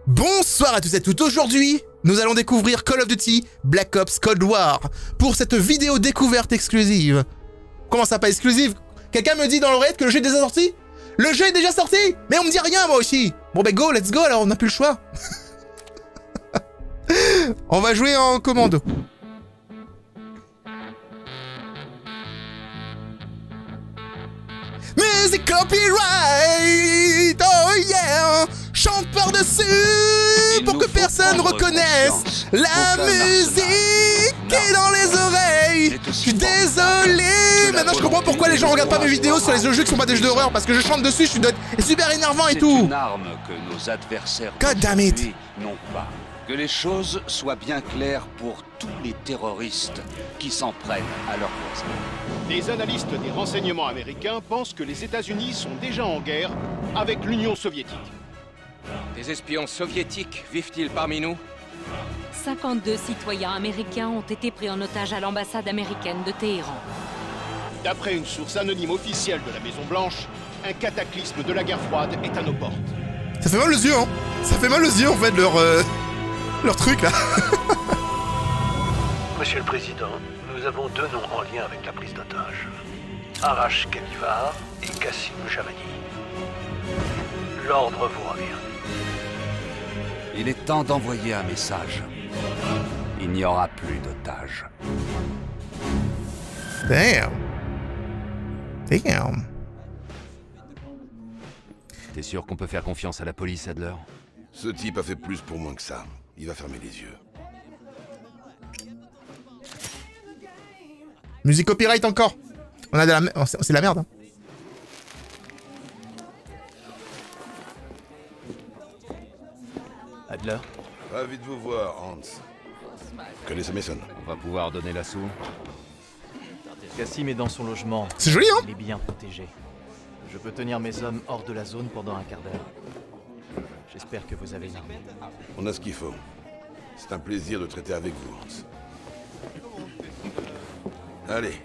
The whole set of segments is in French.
Bonsoir à tous et à toutes. Aujourd'hui, nous allons découvrir Call of Duty Black Ops Cold War pour cette vidéo découverte exclusive. Comment ça, pas exclusive? Quelqu'un me dit dans l'oreillette que le jeu est déjà sorti? Le jeu est déjà sorti? Mais on me dit rien, moi aussi. Bon ben go, let's go, alors on n'a plus le choix. On va jouer en commando. Music copyright, oh yeah. Chante par-dessus pour que personne reconnaisse la musique est dans les oreilles. Je suis désolé. Maintenant je comprends pourquoi les gens regardent pas mes vidéos sur les jeux qui sont pas des jeux d'horreur, parce que je chante dessus, je suis super énervant et tout. C'est une arme que nos adversaires God damn it. n'ont pas. Que les choses soient bien claires pour tous les terroristes qui s'en prennent à leurs voisins. Les analystes des renseignements américains pensent que les États-Unis sont déjà en guerre avec l'Union soviétique. Des espions soviétiques vivent-ils parmi nous? 52 citoyens américains ont été pris en otage à l'ambassade américaine de Téhéran. D'après une source anonyme officielle de la Maison-Blanche, un cataclysme de la guerre froide est à nos portes. Ça fait mal aux yeux, hein. Ça fait mal aux yeux, en fait, leur truc, là. Monsieur le Président, nous avons deux noms en lien avec la prise d'otage. Arash Khalifa et Kassim Jamani. L'ordre vous revient. Il est temps d'envoyer un message. Il n'y aura plus d'otages. Damn. Damn. T'es sûr qu'on peut faire confiance à la police, Adler? Ce type a fait plus pour moi que ça. Il va fermer les yeux. Musique copyright encore. On a de la merde. C'est la merde, hein. Adler, Ravi de vous voir, Hans. Connaissez Mason? On va pouvoir donner l'assaut. Kassim est dans son logement. C'est joli, hein. Il est bien protégé. Je peux tenir mes hommes hors de la zone pendant un quart d'heure. J'espère que vous avez une arme. On a ce qu'il faut. C'est un plaisir de traiter avec vous, Hans. Allez,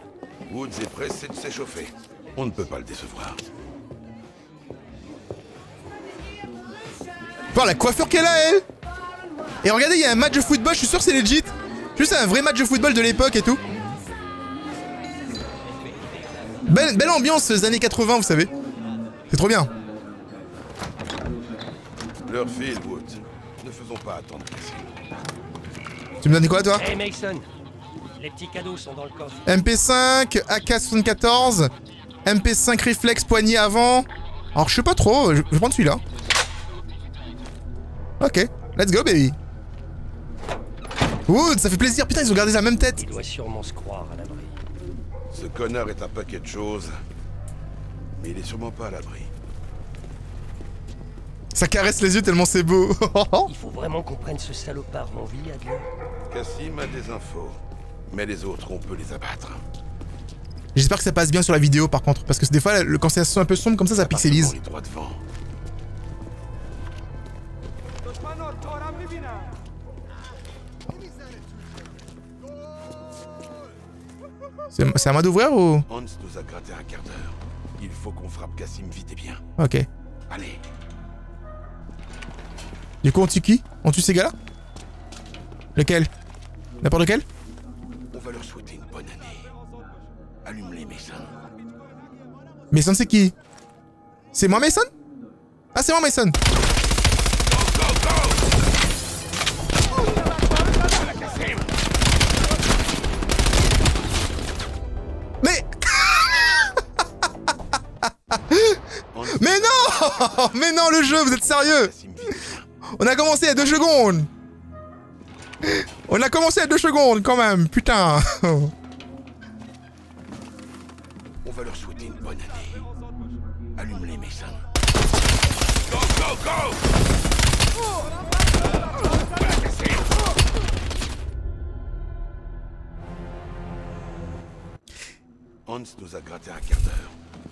Woods est pressé de s'échauffer. On ne peut pas le décevoir. Voir la coiffure qu'elle a, elle. Et regardez, il y a un match de football, je suis sûr que c'est legit. Juste un vrai match de football de l'époque et tout. Belle ambiance des années 80, vous savez. C'est trop bien. Leur file, Woods. Ne faisons pas attendre Kassim. Tu me donnes quoi, toi? Hey Mason, les petits cadeaux sont dans le coffre. MP5, AK-74, MP5 réflexe poignée avant. Alors je sais pas trop, je vais prendre celui-là. Ok, let's go baby. Ouh, ça fait plaisir, putain ils ont gardé la même tête. Il doit sûrement se croire à l'abri. Ce connard est un paquet de choses. Mais il est sûrement pas à l'abri. Ça caresse les yeux tellement c'est beau. Il faut vraiment qu'on prenne ce salopard en vie, Adler. Kassim a des infos. Mais les autres, on peut les abattre. J'espère que ça passe bien sur la vidéo par contre, parce que des fois quand c'est un peu sombre comme ça pixelise. Les droits devant. C'est à moi d'ouvrir ou? Hans nous a gratté un quart d'heure. Il faut qu'on frappe Kassim vite et bien. Ok. Allez. Du coup on tue qui? On tue ces gars-là? Lequel? N'importe lequel? On va leur souhaiter une bonne année. Allume-les, Mason. Mason c'est qui? C'est moi Mason? Ah c'est moi Mason. Mais... Mais non. Mais non le jeu, vous êtes sérieux? On a commencé à 2 secondes. On a commencé à 2 secondes quand même, putain. On va leur souhaiter une bonne année. Allume-les, Mason. Go, go, go! Hans nous a gratté un quart d'heure.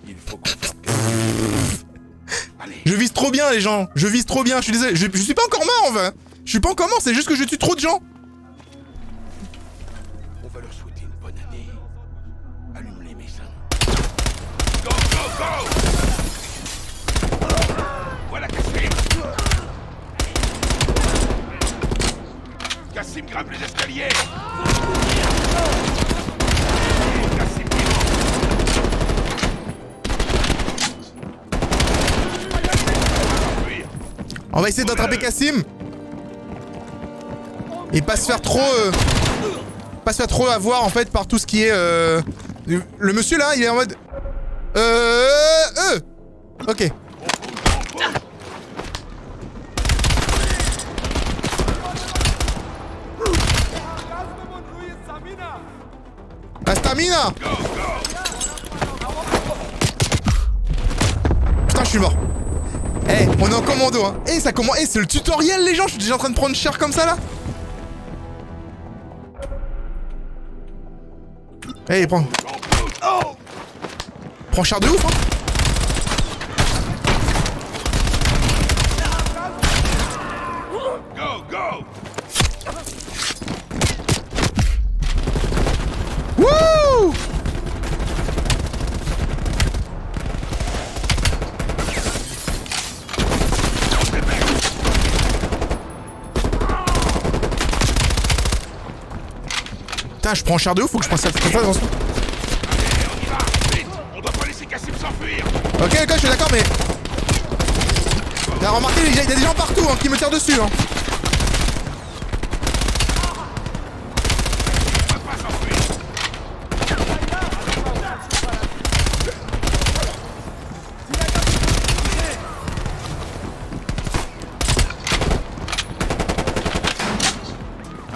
Il faut qu'on frappe. Allez. Je vise trop bien les gens. Je vise trop bien, je suis désolé. Je suis pas encore mort en fait. Je suis pas encore mort, c'est juste que je tue trop de gens. On va leur souhaiter une bonne année. Allume-les, Mason. Voilà Kassim. Cassim grimpe les escaliers. On va essayer d'attraper Cassim. Et pas se faire trop... pas se faire trop avoir en fait par tout ce qui est... Le monsieur là, il est en mode... Ok. La stamina. Putain, je suis mort. Eh, on est en commando, hein. Eh, ça commence... Eh, c'est le tutoriel, les gens. Je suis déjà en train de prendre cher comme ça, là. Eh, prends. Prends cher de ouf, hein. Go, go. Wouh! Putain, je prends cher de ouf, faut que je fasse attention. On doit pas laisser Cassim s'enfuir. Ok, je suis d'accord, mais... T'as remarqué, il y a des gens partout hein, qui me tirent dessus. Hein.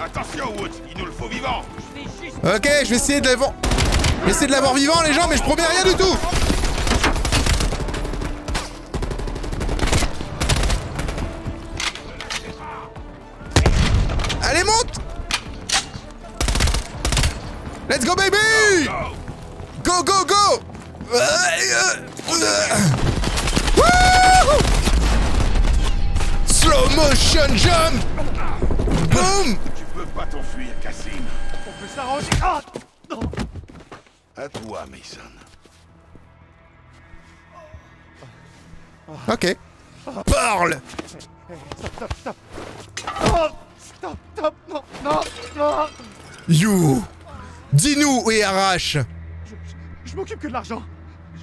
Attention, Woods, il nous le faut vivant. Ok, je vais essayer de l'avoir... Je vais essayer de l'avoir vivant, les gens, mais je promets rien du tout. Allez, monte. Let's go, baby. Go, go, go. Wouhou. Slow motion jump. Boom. Tu peux pas t'enfuir, Cassim. On peut s'arranger. Ah non. À toi, Mason. Ok. Parle. Stop, stop. Oh, stop, stop. Non, non, non. You. Dis-nous où est RH. Je m'occupe que de l'argent.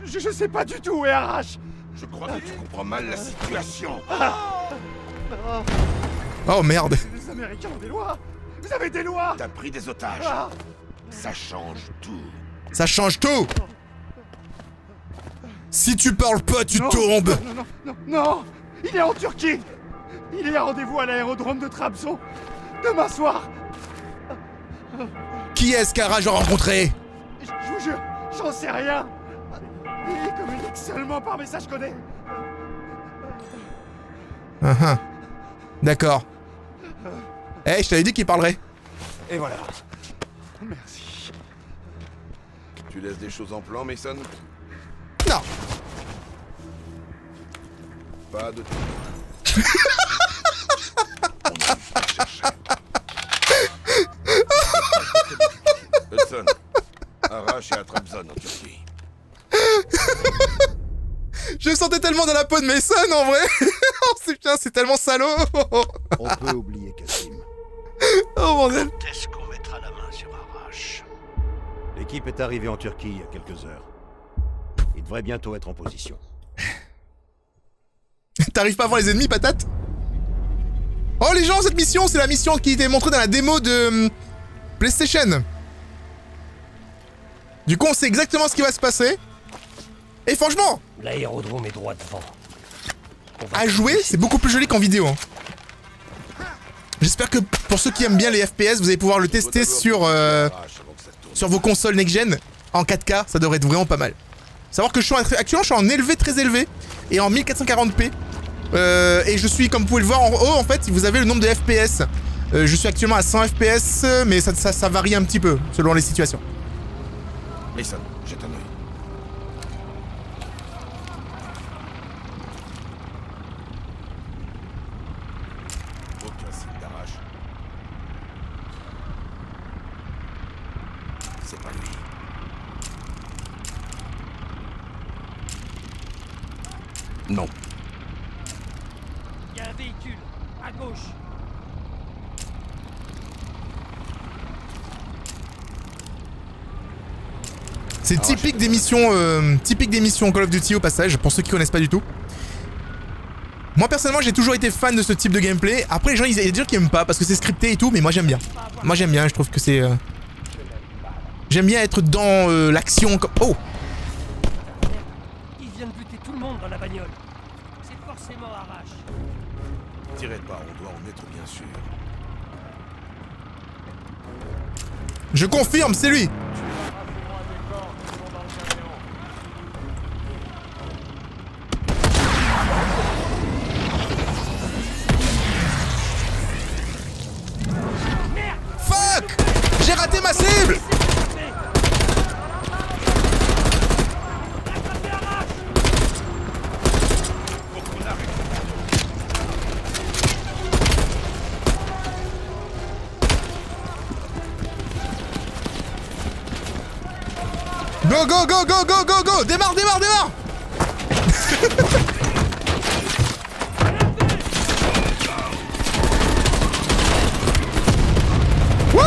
Je sais pas du tout où est RH. Je crois que tu comprends mal la situation. Oh merde. Les Américains ont des lois. Vous avez des lois. T'as pris des otages. Ça change tout. Ça change tout. Si tu parles pas, tu non, tombes. Non, non, non, non. Il est en Turquie. Il est à rendez-vous à l'aérodrome de Trabzon. Demain soir. Qui est-ce qu'Araj a rencontré? Je vous jure, j'en sais rien. Il communique seulement par message codé. D'accord. Eh, je t'avais dit qu'il parlerait. Et voilà. Merci. Tu laisses des choses en plan, Mason? Non. Pas de... Hudson, Arrache et à Trabzon en Turquie. Je me sentais tellement dans la peau de Mason en vrai. Oh putain, c'est tellement salaud. On peut oublier Cassim. Oh bordel. Quand est-ce qu'on mettra la main sur Arrache? L'équipe est arrivée en Turquie il y a quelques heures. Il devrait bientôt être en position. T'arrives pas à voir les ennemis, patate? Oh les gens, cette mission, c'est la mission qui était montrée dans la démo de PlayStation. Du coup, on sait exactement ce qui va se passer. Et franchement, l'aérodrome est droit devant. À jouer, c'est beaucoup plus joli qu'en vidéo. Hein. J'espère que pour ceux qui aiment bien les FPS, vous allez pouvoir le tester sur vos consoles next-gen en 4K, ça devrait être vraiment pas mal. Savoir que actuellement je suis en élevé, très élevé, et en 1440p. Et je suis, comme vous pouvez le voir en haut, en fait, vous avez le nombre de FPS. Je suis actuellement à 100 FPS, mais ça varie un petit peu, selon les situations. Mason, jette un œil. Aucun signe d'Arrache. C'est pas lui. Non. Il y a un véhicule, à gauche. C'est typique des missions Call of Duty au passage, pour ceux qui connaissent pas du tout. Moi personnellement j'ai toujours été fan de ce type de gameplay. Après les gens ils disent qu'ils aiment pas parce que c'est scripté et tout, mais moi j'aime bien. Moi j'aime bien, je trouve que c'est... J'aime bien être dans l'action comme... Oh! Il vient de buter tout le monde dans la bagnole. C'est forcément Arash. Tirez pas, on doit en être bien sûr. Je confirme, c'est lui! Fuck! J'ai raté ma cible! Go go go go go go go! Démarre, démarre, démarre! Wouh!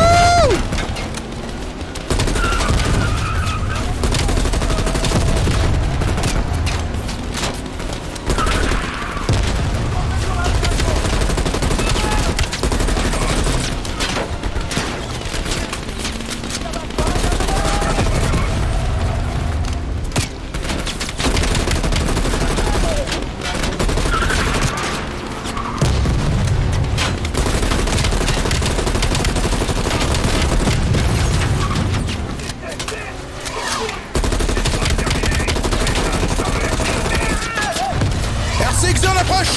RCX on approche!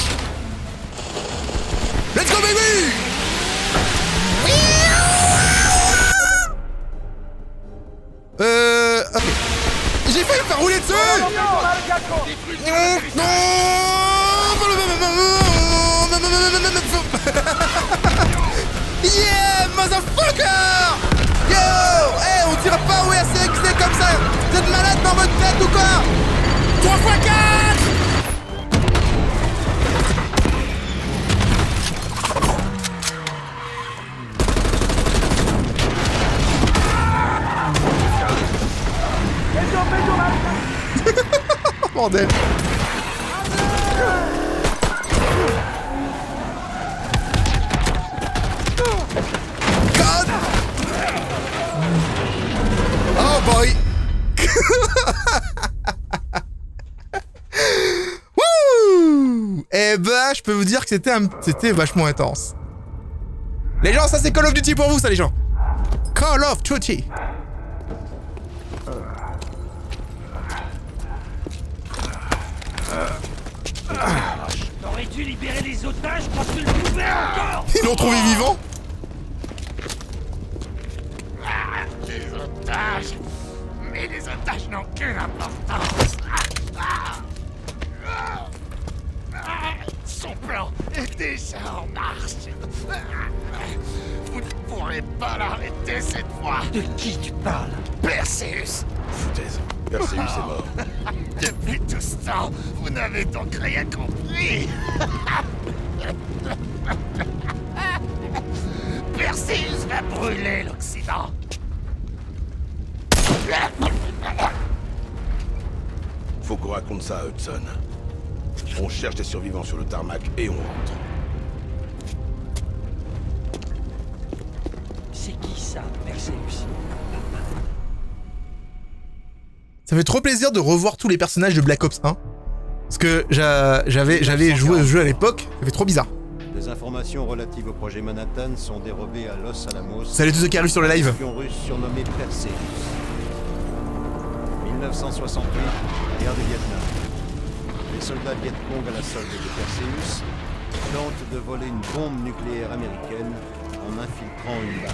Let's go baby! Ok. J'ai failli me faire rouler dessus! Yeah, motherfucker! Yo! Hey, on tire pas au RCXD comme ça! Vous êtes malade dans votre tête ou quoi? 3 x 4! Bordel! God! Oh boy! Wouh! Eh ben, je peux vous dire que c'était vachement intense. Les gens, ça c'est Call of Duty pour vous, ça les gens. Call of Duty. T'aurais dû libérer les otages quand tu le pouvais encore. Ils l'ont trouvé vivant. Les otages. Mais les otages n'ont qu'une importance. Son plan est déjà en marche. Vous ne pourrez pas l'arrêter cette fois. De qui tu parles? Perseus. Foutaise. Perseus est mort. Depuis tout ce temps, vous n'avez donc rien compris. Perseus va brûler l'Occident. Faut qu'on raconte ça à Hudson. On cherche des survivants sur le tarmac et on rentre. C'est qui ça, Perseus? Ça fait trop plaisir de revoir tous les personnages de Black Ops 1. Parce que j'avais joué au jeu à l'époque, ça fait trop bizarre. Des informations relatives au projet Manhattan sont dérobées à Los Alamos. Salut tous ceux qui arrivent sur le live. Espion russe surnommé Perseus. 1968, guerre du Vietnam. Les soldats Vietcong à la solde de Perseus tentent de voler une bombe nucléaire américaine en infiltrant une base.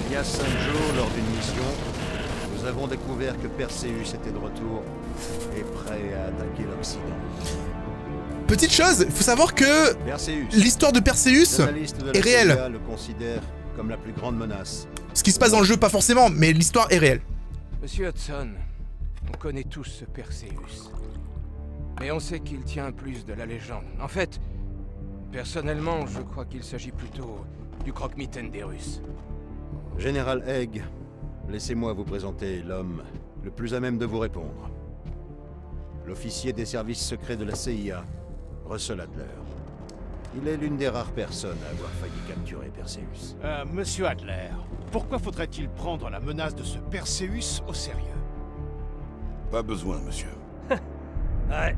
Il y a 5 jours, lors d'une mission, nous avons découvert que Perseus était de retour et prêt à attaquer l'Occident. Petite chose, il faut savoir que l'histoire de Perseus est réelle. CIA le considère comme la plus grande menace. Ce qui se passe dans le jeu, pas forcément, mais l'histoire est réelle. Monsieur Hudson, on connaît tous ce Perseus. Mais on sait qu'il tient plus de la légende. En fait, personnellement, je crois qu'il s'agit plutôt du croque-mitaine des Russes. Général Haig, Laissez-moi vous présenter l'homme le plus à même de vous répondre. L'officier des services secrets de la CIA, Russell Adler. Il est l'une des rares personnes à avoir failli capturer Perseus. Monsieur Adler, pourquoi faudrait-il prendre la menace de ce Perseus au sérieux? Pas besoin, monsieur. Ouais,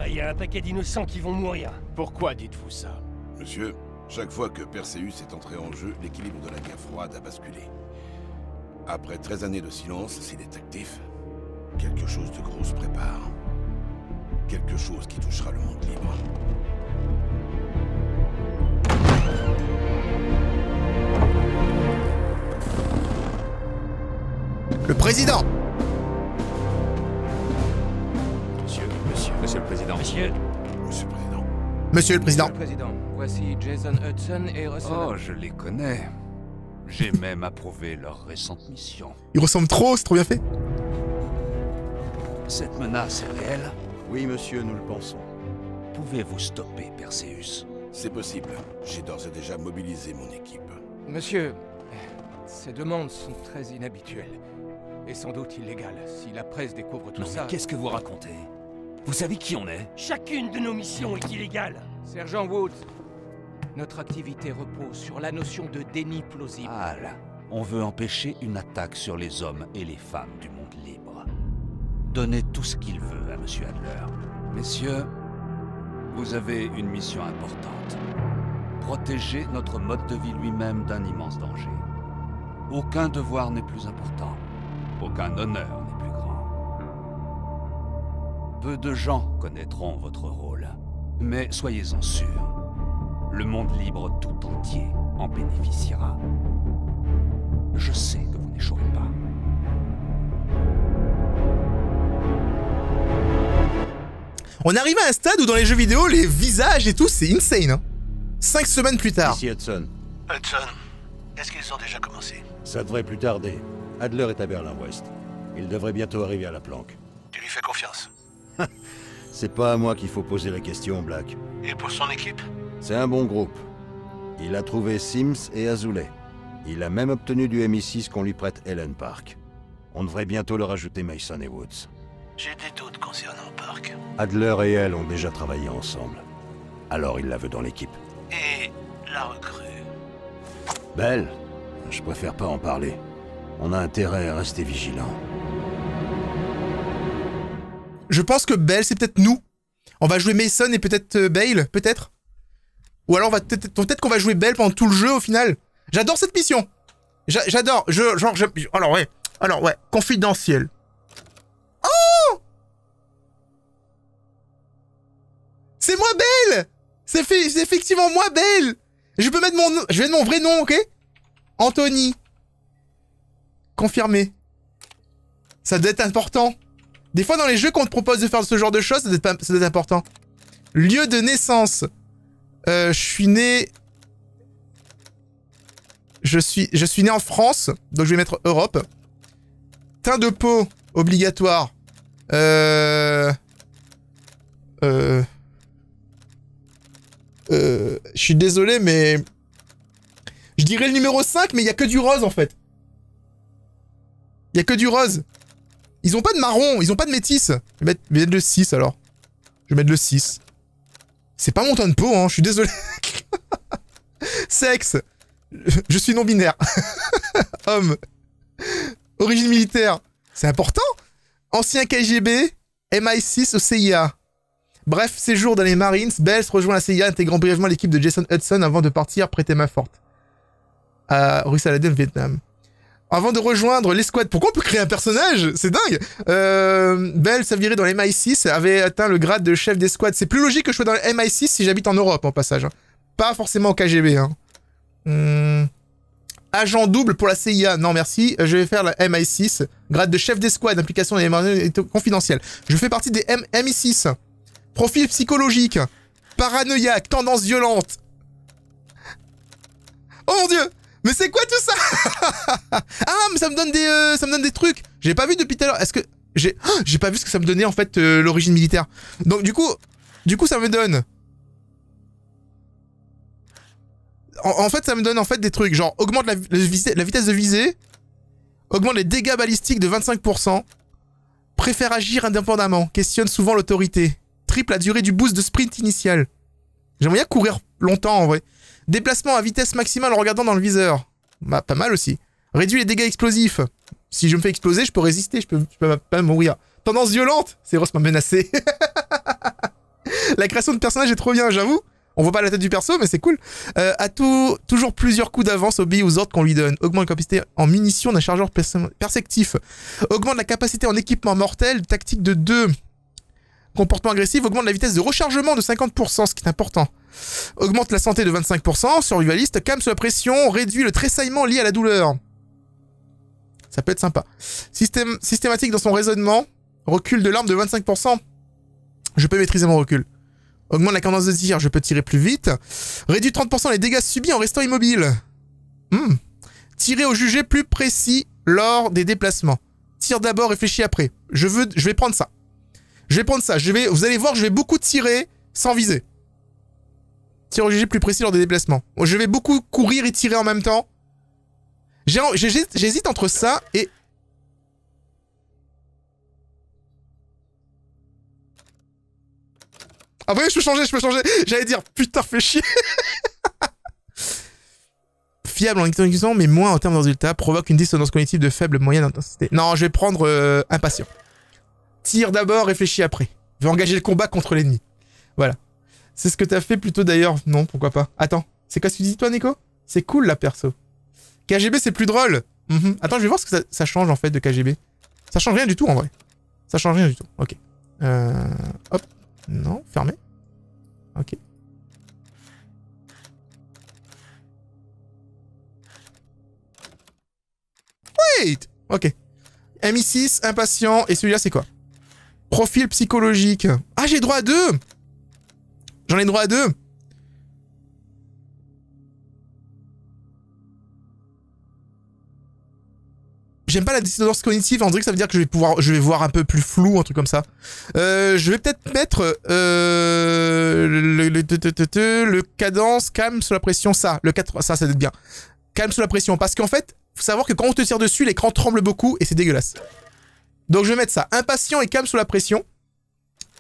il y a un paquet d'innocents qui vont mourir. Pourquoi dites-vous ça? Monsieur, chaque fois que Perseus est entré en jeu, l'équilibre de la guerre froide a basculé. Après 13 années de silence, s'il est actif, quelque chose de gros se prépare. Quelque chose qui touchera le monde libre. Le président! Monsieur le Président. Monsieur le Président. Monsieur le Président. Monsieur le Président, voici Jason Hudson et Russell. Oh, je les connais. J'ai même approuvé leur récente mission. Il ressemble trop, c'est trop bien fait. Cette menace est réelle? Oui, monsieur, nous le pensons. Pouvez-vous stopper Perseus? C'est possible. J'ai d'ores et déjà mobilisé mon équipe. Monsieur, ces demandes sont très inhabituelles. Et sans doute illégales. Si la presse découvre tout Non, ça... mais qu'est-ce que vous racontez? Vous savez qui on est? Chacune de nos missions est illégale. Sergent Woods, notre activité repose sur la notion de déni plausible. On veut empêcher une attaque sur les hommes et les femmes du monde libre. Donnez tout ce qu'il veut à Monsieur Adler. Messieurs, vous avez une mission importante. Protéger notre mode de vie lui-même d'un immense danger. Aucun devoir n'est plus important. Aucun honneur n'est plus grand. Peu de gens connaîtront votre rôle. Mais soyez-en sûrs, le monde libre tout entier en bénéficiera. Je sais que vous n'échouerez pas. On arrive à un stade où dans les jeux vidéo, les visages et tout, c'est insane. Hein. 5 semaines plus tard. Ici Hudson. Hudson, est-ce qu'ils ont déjà commencé? Ça devrait plus tarder. Adler est à Berlin-Ouest. Il devrait bientôt arriver à la planque. Tu lui fais confiance? C'est pas à moi qu'il faut poser la question, Black. Et pour son équipe? C'est un bon groupe. Il a trouvé Sims et Azoulay. Il a même obtenu du MI6 qu'on lui prête Ellen Park. On devrait bientôt leur ajouter Mason et Woods. J'ai des doutes concernant Park. Adler et elle ont déjà travaillé ensemble. Alors il la veut dans l'équipe. Et la recrue? Belle, je préfère pas en parler. On a intérêt à rester vigilant. Je pense que Bell, c'est peut-être nous. On va jouer Mason et peut-être Bale, peut-être. Ou alors peut-être qu'on va jouer Bell pendant tout le jeu au final. J'adore cette mission. J'adore. Alors ouais, confidentiel. Oh! C'est moi Bale! C'est effectivement moi Bale! Je peux mettre mon nom. Je vais mettre mon vrai nom, ok? Anthony. Confirmé. Ça doit être important. Des fois dans les jeux qu'on te propose de faire ce genre de choses, ça doit être important. Lieu de naissance. Je suis né... Je suis né en France, donc je vais mettre Europe. Teint de peau, obligatoire. Je suis désolé, mais... Je dirais le numéro 5, mais il n'y a que du rose, en fait. Il n'y a que du rose. Ils ont pas de marron, ils ont pas de métis. Je vais mettre le 6, alors. Je vais mettre le 6. C'est pas mon teint de peau, hein, je suis désolé. Sexe. Je suis non-binaire. Homme. Origine militaire. C'est important. Ancien KGB, MI6 au CIA. Bref, séjour dans les Marines, Bells rejoint la CIA, intégrant brièvement l'équipe de Jason Hudson avant de partir prêter main forte. À Rue Saladin, Vietnam. Avant de rejoindre l'escouade... Pourquoi on peut créer un personnage? C'est dingue. Bell, s'avérait dans les MI6, avait atteint le grade de chef d'escouade. C'est plus logique que je sois dans le MI6 si j'habite en Europe, en passage. Hein. Pas forcément au KGB. Hein. Agent double pour la CIA. Non, merci. Je vais faire la MI6. Grade de chef d'escouade. Implication confidentielle. Je fais partie des MI6. Profil psychologique. Paranoïaque. Tendance violente. Oh mon dieu! Mais c'est quoi tout ça? Ah, mais ça me donne des trucs. J'ai pas vu depuis tout à l'heure. Est-ce que j'ai pas vu ce que ça me donnait en fait l'origine militaire. Donc du coup ça me donne. En fait ça me donne en fait des trucs genre augmente la vitesse de visée, Augmente les dégâts balistiques de 25%. Préfère agir indépendamment. Questionne souvent l'autorité. Triple la durée du boost de sprint initial. J'aimerais bien courir longtemps en vrai. Déplacement à vitesse maximale en regardant dans le viseur. Bah, pas mal aussi. Réduit les dégâts explosifs. Si je me fais exploser, je peux résister, je peux pas mourir. Tendance violente. C'est Ross m'a menacé. La création de personnage est trop bien, j'avoue. On voit pas la tête du perso, mais c'est cool. Toujours plusieurs coups d'avance, obéit aux ordres qu'on lui donne. Augmente la capacité en munitions d'un chargeur perceptif. Augmente la capacité en équipement mortel, tactique de 2. Comportement agressif, augmente la vitesse de rechargement de 50%, ce qui est important. Augmente la santé de 25%, survivaliste, calme sous la pression, réduit le tressaillement lié à la douleur. Ça peut être sympa. Systématique dans son raisonnement, recul de l'arme de 25%. Je peux maîtriser mon recul. Augmente la cadence de tir, je peux tirer plus vite. Réduit 30% les dégâts subis en restant immobile. Tirer au jugé plus précis lors des déplacements. Tire d'abord, réfléchis après. Je vais prendre ça. Vous allez voir, je vais beaucoup tirer sans viser. Tir au jugé plus précis lors des déplacements. Je vais beaucoup courir et tirer en même temps. J'hésite entre ça et... Ah oui, je peux changer. J'allais dire, putain, fais chier. Fiable en exécution, mais moins en termes de résultats. Provoque une dissonance cognitive de faible moyenne intensité. Non, je vais prendre impatient. Tire d'abord, réfléchis après. Je vais engager le combat contre l'ennemi. Voilà. C'est ce que t'as fait plutôt d'ailleurs. Non, pourquoi pas. Attends, c'est quoi ce que tu dis toi, Nico? C'est cool là, perso. KGB, c'est plus drôle. Attends, je vais voir ce que ça change en fait de KGB. Ça change rien du tout en vrai. Ça change rien du tout. Ok. Hop. Non, fermé. Ok. Wait. Ok. MI6, impatient. Et celui-là, c'est quoi? Profil psychologique. Ah, j'ai droit à 2. J'en ai droit à 2. J'aime pas la dissonance cognitive, on dirait que ça veut dire que je vais voir un peu plus flou, un truc comme ça. Je vais peut-être mettre le cadence, calme sous la pression, ça doit être bien. Calme sous la pression, parce qu'en fait, faut savoir que quand on te tire dessus, l'écran tremble beaucoup et c'est dégueulasse. Donc je vais mettre ça, impatient et calme sous la pression.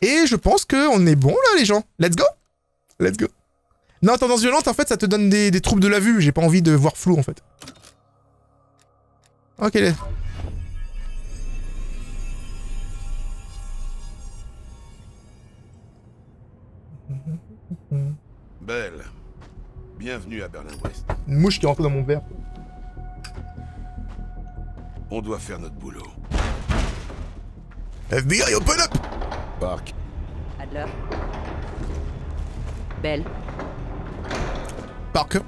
Et je pense qu'on est bon là les gens. Let's go. Let's go. Non, tendance violente, en fait, ça te donne des troubles de la vue, j'ai pas envie de voir flou en fait. Ok, les... Belle, bienvenue à Berlin-Ouest. Une mouche qui est rentrée dans mon verre. On doit faire notre boulot. FBI, open up! Park. Adler. Belle. Parker.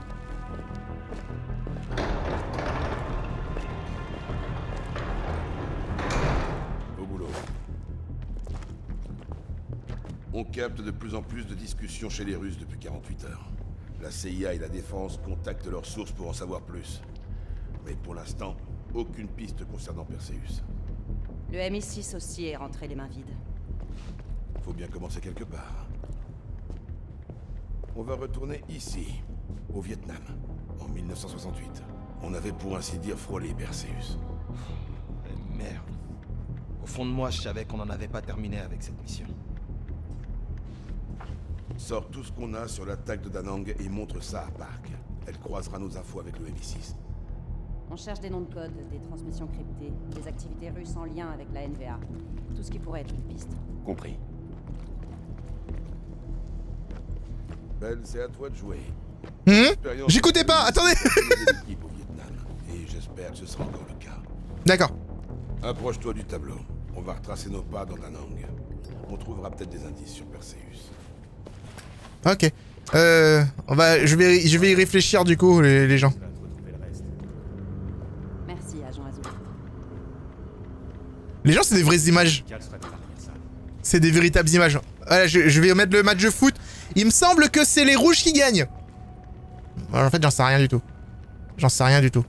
On capte de plus en plus de discussions chez les Russes depuis 48 heures. La CIA et la Défense contactent leurs sources pour en savoir plus. Mais pour l'instant, aucune piste concernant Perseus. Le MI6 aussi est rentré les mains vides. Faut bien commencer quelque part. On va retourner ici, au Vietnam, en 1968. On avait pour ainsi dire frôlé Perseus. Merde. Au fond de moi, je savais qu'on n'en avait pas terminé avec cette mission. Sors tout ce qu'on a sur l'attaque de Da Nang et montre ça à Park. Elle croisera nos infos avec le MI6. On cherche des noms de code, des transmissions cryptées, des activités russes en lien avec la NVA. Tout ce qui pourrait être une piste. Compris. Belle, c'est à toi de jouer. J'écoutais pas, attendez. Au Vietnam, et j'espère que ce sera encore le cas. D'accord. Approche-toi du tableau. On va retracer nos pas dans Da Nang. On trouvera peut-être des indices sur Perseus. Ok. Je vais y réfléchir du coup, les gens. Merci, agent Azul. Les gens, c'est des vraies images. C'est des véritables images. Voilà, je vais mettre le match de foot. Il me semble que c'est les rouges qui gagnent. En fait, j'en sais rien du tout. J'en sais rien du tout.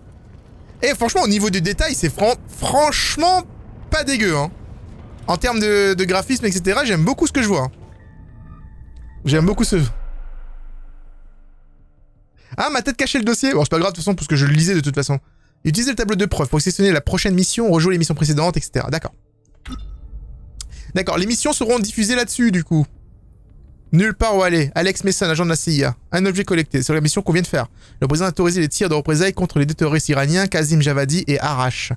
Et franchement, au niveau du détail, c'est franchement pas dégueu. Hein. En termes de graphisme, etc., j'aime beaucoup ce que je vois. Hein. J'aime beaucoup ce... Ah, ma tête cachait le dossier. Bon, c'est pas grave, de toute façon, parce que je le lisais de toute façon. Utilisez le tableau de preuve pour sélectionner la prochaine mission, rejouer les missions précédentes, etc. D'accord. D'accord, les missions seront diffusées là-dessus, du coup. Nulle part où aller. Alex Mason, agent de la CIA. Un objet collecté. C'est la mission qu'on vient de faire. Le président a autorisé les tirs de représailles contre les deux terroristes iraniens, Kazim Javadi et Arash.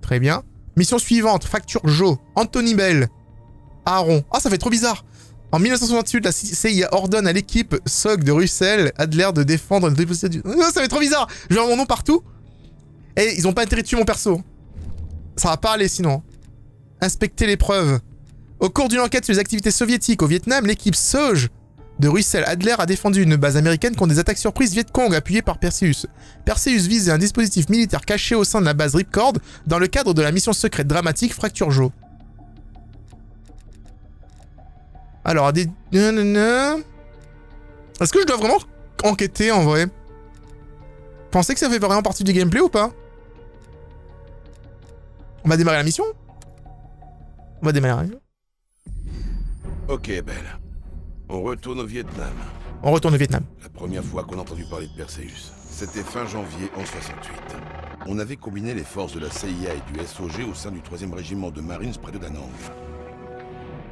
Très bien. Mission suivante. Facture Joe. Anthony Bell. Aaron. Ah, ça fait trop bizarre. En 1968, la CIA ordonne à l'équipe SOG de Russell Adler de défendre le dépositaire du... Oh, ça fait trop bizarre. Je vais avoir mon nom partout. Et ils ont pas intérêt de tuer mon perso. Ça va pas aller sinon. Inspecter les preuves. Au cours d'une enquête sur les activités soviétiques au Vietnam, l'équipe SOG de Russell Adler a défendu une base américaine contre des attaques surprises Viet Cong appuyées par Perseus. Perseus visait un dispositif militaire caché au sein de la base Ripcord dans le cadre de la mission secrète dramatique Fracture Joe. Alors, des... Est-ce que je dois vraiment enquêter en vrai? Pensez que ça fait vraiment partie du gameplay ou pas? On va démarrer la mission? On va démarrer la mission. Ok, Belle. On retourne au Vietnam. On retourne au Vietnam. La première fois qu'on a entendu parler de Perseus, c'était fin janvier en 68. On avait combiné les forces de la CIA et du SOG au sein du 3e régiment de Marines près de Da Nang.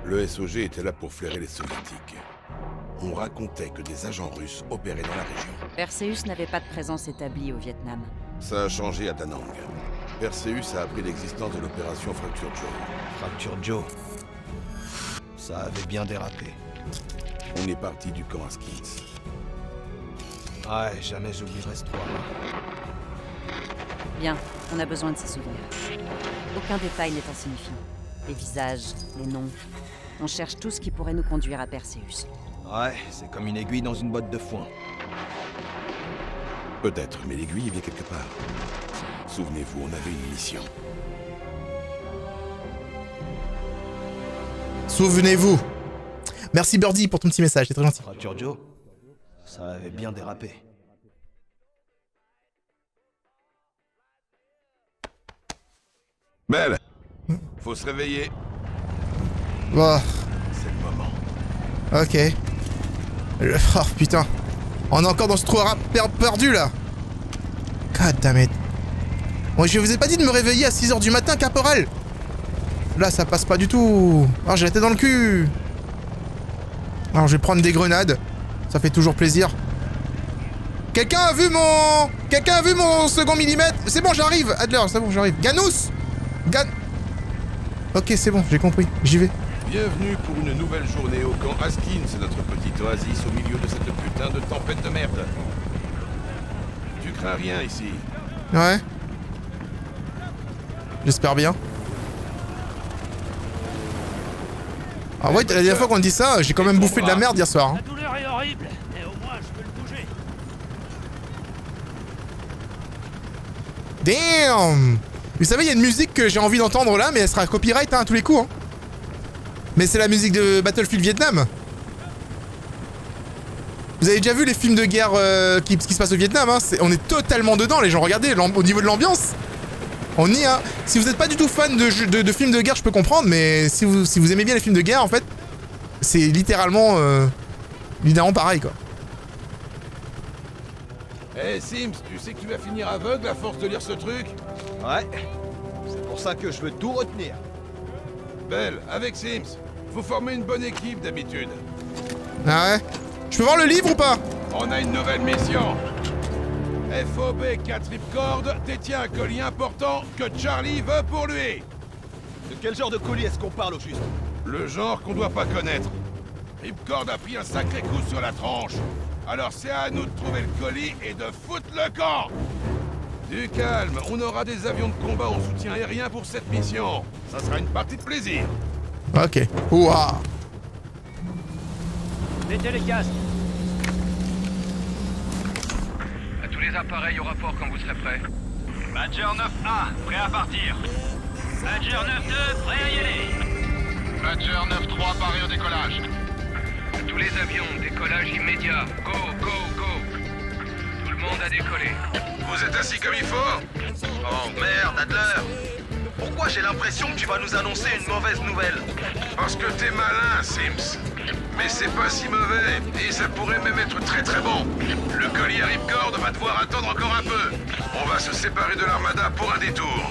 Le SOG était là pour flairer les soviétiques. On racontait que des agents russes opéraient dans la région. Perseus n'avait pas de présence établie au Vietnam. Ça a changé à Da Nang. Perseus a appris l'existence de l'opération Fracture Joe. Fracture Joe. Ça avait bien dérapé. On est parti du camp Askins. Ouais, jamais j'oublierai ce 3 mois. Bien, on a besoin de ces souvenirs. Aucun détail n'est insignifiant. Les visages, les noms. On cherche tout ce qui pourrait nous conduire à Perseus. Ouais, c'est comme une aiguille dans une botte de foin. Peut-être, mais l'aiguille est bien quelque part. Souvenez-vous, on avait une mission. Souvenez-vous. Merci Birdie pour ton petit message, c'est très gentil. Fracture Joe, ça avait bien dérapé. Belle, faut se réveiller. Oh. C'est le moment. Ok. Oh putain. On est encore dans ce trou perdu là. God damn it. Bon, je vous ai pas dit de me réveiller à 6h du matin, caporal. Là, ça passe pas du tout. Alors, j'ai la tête dans le cul. Alors, je vais prendre des grenades. Ça fait toujours plaisir. Quelqu'un a vu mon second millimètre? C'est bon, j'arrive. Adler, c'est bon, j'arrive. Ganous. Ok, c'est bon, j'ai compris. J'y vais. Bienvenue pour une nouvelle journée au camp Askins, notre petite oasis au milieu de cette putain de tempête de merde. Tu crains rien ici. Ouais. J'espère bien. Ah ouais, la dernière fois qu'on dit ça, j'ai quand même bouffé de la merde hier soir. Hein. La douleur est horrible, mais au moins je peux le bouger. Damn! Vous savez, il y a une musique que j'ai envie d'entendre là, mais elle sera copyright hein, à tous les coups. Hein. Mais c'est la musique de Battlefield Vietnam. Vous avez déjà vu les films de guerre qui se passent au Vietnam hein, on est totalement dedans, les gens. Regardez, au niveau de l'ambiance. On y est. Hein. Si vous n'êtes pas du tout fan de films de guerre, je peux comprendre, mais si vous aimez bien les films de guerre, en fait, c'est littéralement pareil, quoi. Hey Sims, tu sais que tu vas finir aveugle à force de lire ce truc? Ouais. C'est pour ça que je veux tout retenir. Belle, avec Sims, faut former une bonne équipe d'habitude. Ah ouais? Je peux voir le livre ou pas? On a une nouvelle mission. FOB 4 Ripcord détient un colis important que Charlie veut pour lui. De quel genre de colis est-ce qu'on parle au juste? Le genre qu'on doit pas connaître. Ripcord a pris un sacré coup sur la tronche. Alors c'est à nous de trouver le colis et de foutre le camp. Du calme, on aura des avions de combat en soutien aérien pour cette mission. Ça sera une partie de plaisir. Ok. Ouah. Mettez les casques. À tous les appareils au rapport quand vous serez prêts. Badger 9-1, prêt à partir. Badger 9-2, prêt à y aller. Badger 9-3, paré au décollage. À tous les avions, décollage immédiat. Go, go, go. Tout le monde a décollé. Vous êtes assis comme il faut? Oh merde, Adler! Pourquoi j'ai l'impression que tu vas nous annoncer une mauvaise nouvelle? Parce que t'es malin, Sims. Mais c'est pas si mauvais, et ça pourrait même être très très bon. Le colis à Ripcord va devoir attendre encore un peu. On va se séparer de l'armada pour un détour.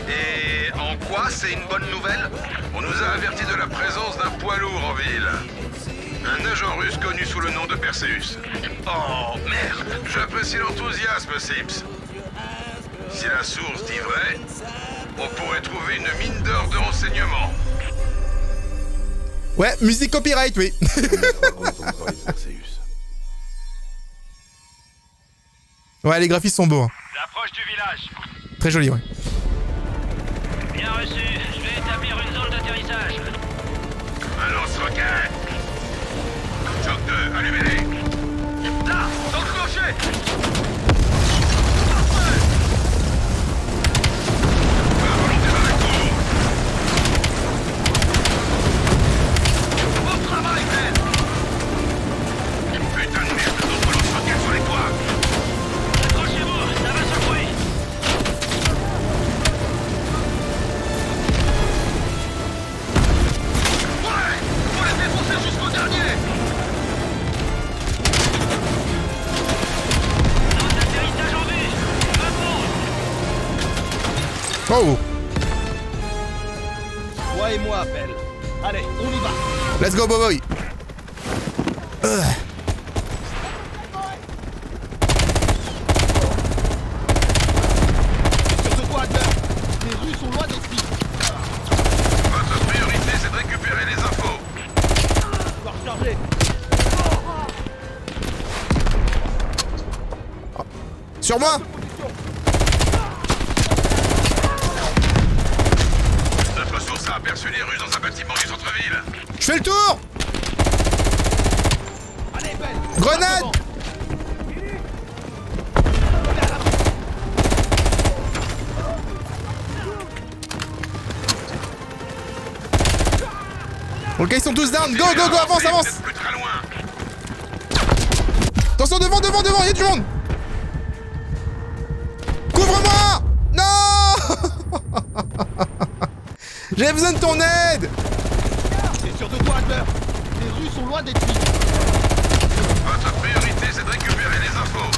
Et en quoi c'est une bonne nouvelle? On nous a averti de la présence d'un poids lourd en ville. Un agent russe connu sous le nom de Perseus. Oh, merde! J'apprécie l'enthousiasme, Sims. Si la source dit vrai, on pourrait trouver une mine d'or de renseignements. Ouais, musique copyright, oui. Ouais, les graphismes sont beaux. Hein. J'approche du village. Très joli, ouais. Bien reçu. Je vais établir une zone d'atterrissage. Un lance-roquette. Choc 2, allumez-les. Là, dans le clocher. Bon travail, Ben. Putain de merde, d'autres lance-roquettes sur les toits. Accrochez-vous, ça va secouer. Ouais, faut les défoncer jusqu'au dernier. Zone d'atterrissage en vue. Me pose. Oh! Toi et moi, Belle. Allez, on y va. Let's go, boy! Sur toi, Adler. Les rues sont loin d'être vides. Votre priorité, c'est de récupérer les infos. Je dois recharger. Sur moi! Notre source a aperçu les Russes dans un bâtiment du centre-ville. Je fais le tour! Allez, Belle. Grenade! Ok, ils sont tous down. Go, go, go, avance, avance! Plus très loin. Attention, devant, devant, devant, il y a du monde! Couvre-moi! Non! J'ai besoin de ton aide! C'est sur de toi, Adler. Les rues sont loin d'être vides. Votre priorité, c'est de récupérer les infos.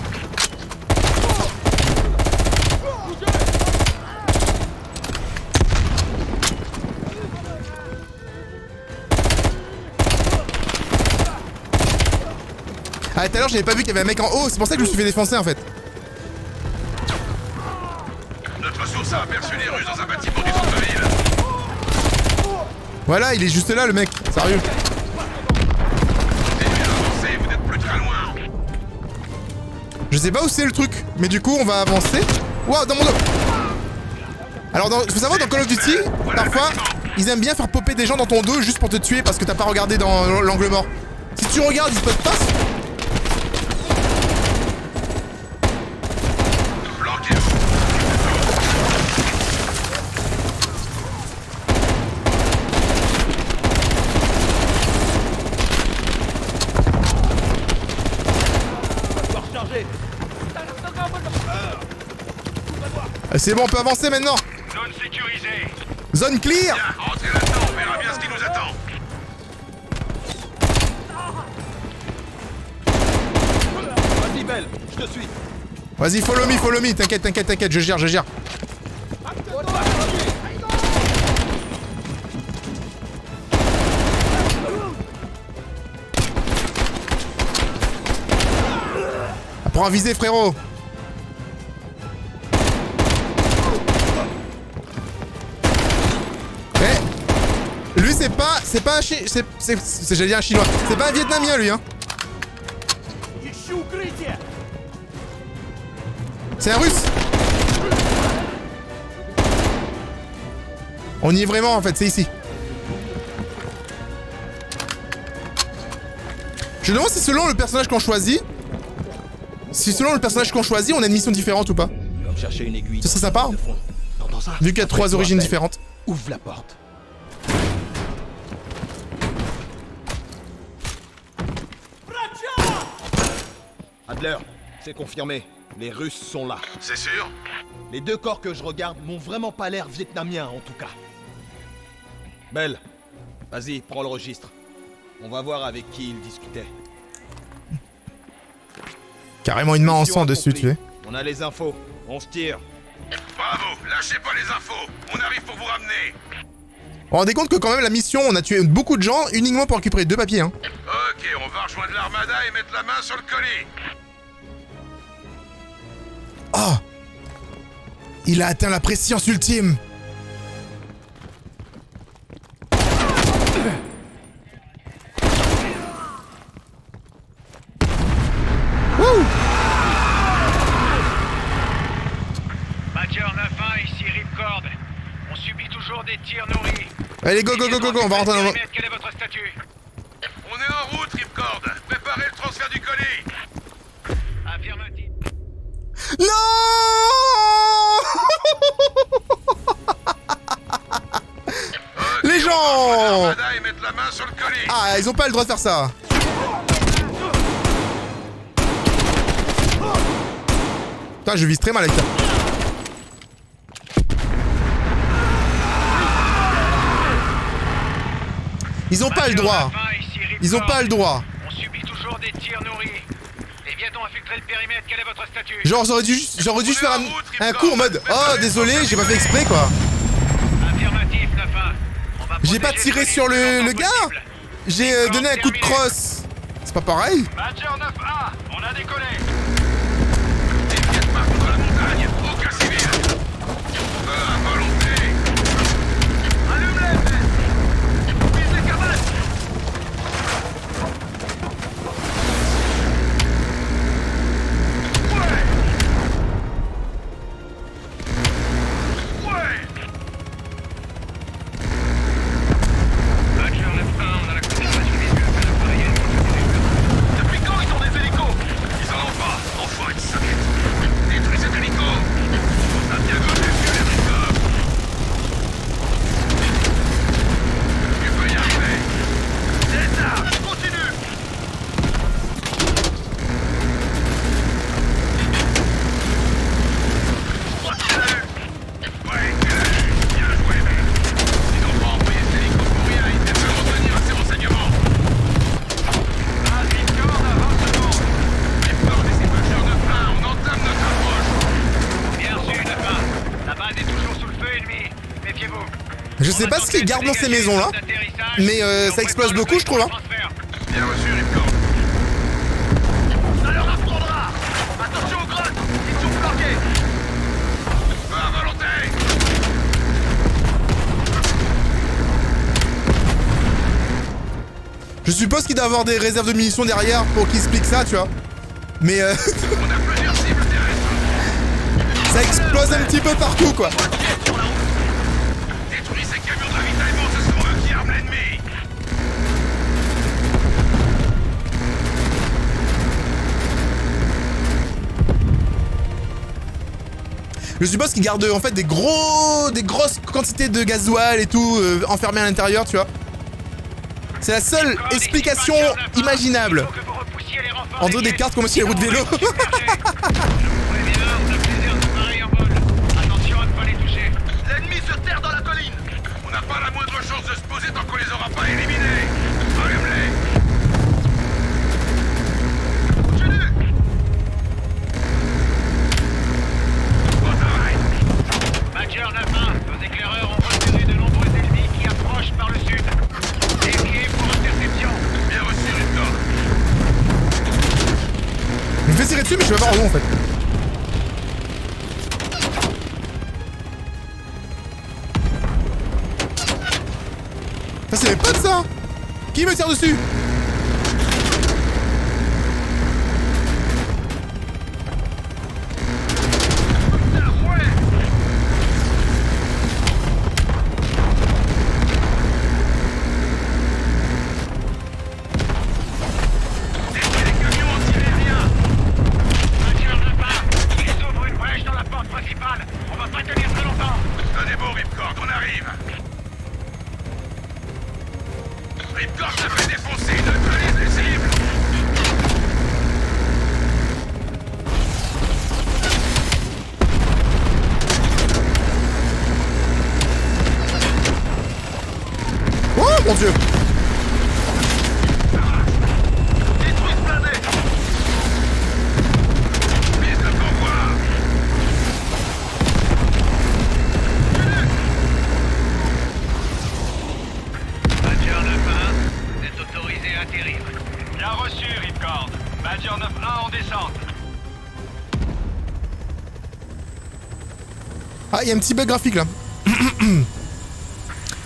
Ah, tout à l'heure, j'avais pas vu qu'il y avait un mec en haut, c'est pour ça que je me suis fait défoncer en fait. Notre source a aperçu les Russes dans un bâtiment du centre-ville. Voilà, il est juste là le mec, sérieux. Continuez à avancer, vous n'êtes plus très loin. Je sais pas où c'est le truc, mais du coup on va avancer. Waouh, dans mon dos. Alors, faut savoir, dans Call of Duty, parfois, ils aiment bien faire popper des gens dans ton dos juste pour te tuer parce que t'as pas regardé dans l'angle mort. Si tu regardes, ils se peuvent pas. C'est bon, on peut avancer maintenant. Zone sécurisée. Zone clear. Bien, rentrez là-dedans, on verra bien ce qui nous attend. Vas-y, Belle, je te suis. Vas-y, follow me, t'inquiète, t'inquiète, t'inquiète, je gère, je gère. Pour un viser, frérot. Lui c'est pas un j'allais dire un chinois. C'est pas un vietnamien lui hein. C'est un russe. On y est vraiment en fait, c'est ici. Je me demande si selon le personnage qu'on choisit, on a une mission différente ou pas. Comme chercher une aiguille. Ce serait sympa. Hein. Vu qu'il y a 3 origines différentes. Ouvre la porte. Adler, c'est confirmé. Les Russes sont là. C'est sûr? Les 2 corps que je regarde m'ont vraiment pas l'air vietnamiens en tout cas. Belle, vas-y, prends le registre. On va voir avec qui ils discutaient. Carrément une main en sang dessus, tu sais. On a les infos. On se tire. Bravo, lâchez pas les infos. On arrive pour vous ramener. Vous vous rendez compte que quand même la mission, on a tué beaucoup de gens uniquement pour récupérer 2 papiers, hein. Ok, on va rejoindre l'armada et mettre la main sur le colis. Oh! Il a atteint la préscience ultime. Wouh! Badger 9-1, ici Ripcord. On subit toujours des tirs nourris. Allez, go, on va rentrer dans... Quel est votre statut? On est en route, Ripcord. Préparez le transfert du colis. Affirmatif. Non! Les gens! Et mettre la main sur le colis. Ah, ils ont pas le droit de faire ça. Putain, je vise très mal avec ça. Ils ont pas le droit. Ils ont pas le droit. On subit toujours des tirs nourris. Et vient-on infiltrer le périmètre? Quel est votre statut? Genre, j'aurais dû faire un coup en mode oh, désolé, j'ai pas fait exprès quoi. Affirmatif, 9-1. J'ai pas tiré sur le gars. J'ai donné un coup de crosse. C'est pas pareil. Badger 9-1, on a décollé. N'hésite pas contre la montagne. Aucun civil. Feu à volonté. Allume-les. Vise les cabanes. Depuis quand ils ont des hélicos? Ils en ont pas. Enfoiré de soquette. Détruis cet hélico. On a bien gauche les hélicos. Tu peux y arriver. C'est ça. Continue. Ouais, bien joué, mec. Ils n'ont pas envoyé cet hélico pour rien. Ils devaient revenir à ces renseignements. On entame notre approche. Bien sûr, 9-1. La base est toujours sous le feu ennemi. Méfiez-vous. Je sais pas ce qu'ils gardent dans ces maisons là, mais ça explose beaucoup je trouve hein. Bien reçu, Ripcord. Ça leur apprendra. Attention aux grottes. Ils sont bloqués. Feu à volonté. Je suppose qu'il doit avoir des réserves de munitions derrière pour qu'il explique ça, tu vois. Mais On a plusieurs cibles terrestres. ça explose un petit peu partout, quoi. Détruis ces camions de ravitaillement, ce sont eux qui arment l'ennemi. Je suppose qu'ils gardent en fait des grosses quantités de gasoil et tout enfermées à l'intérieur, tu vois. C'est la seule explication imaginable. En dehors des cartes comme si les routes vélo. L'ennemi se terre dans la colline. On n'a pas la moindre chance de se poser tant qu'on les aura pas éliminés. Allume-les. Continue. Badger 9-1, nos éclaireurs ont repéré de nombreux ennemis qui approchent par le sud. Déviez pour interception. Bien reçu, Ripcord. Je me fais tirer dessus mais je vais voir où en fait. Ça c'est mes potes ça. Qui me tire dessus? Mon dieu! Détruis ce blindé. Vise le convoi. descente. Ah, il y a un petit bug graphique là.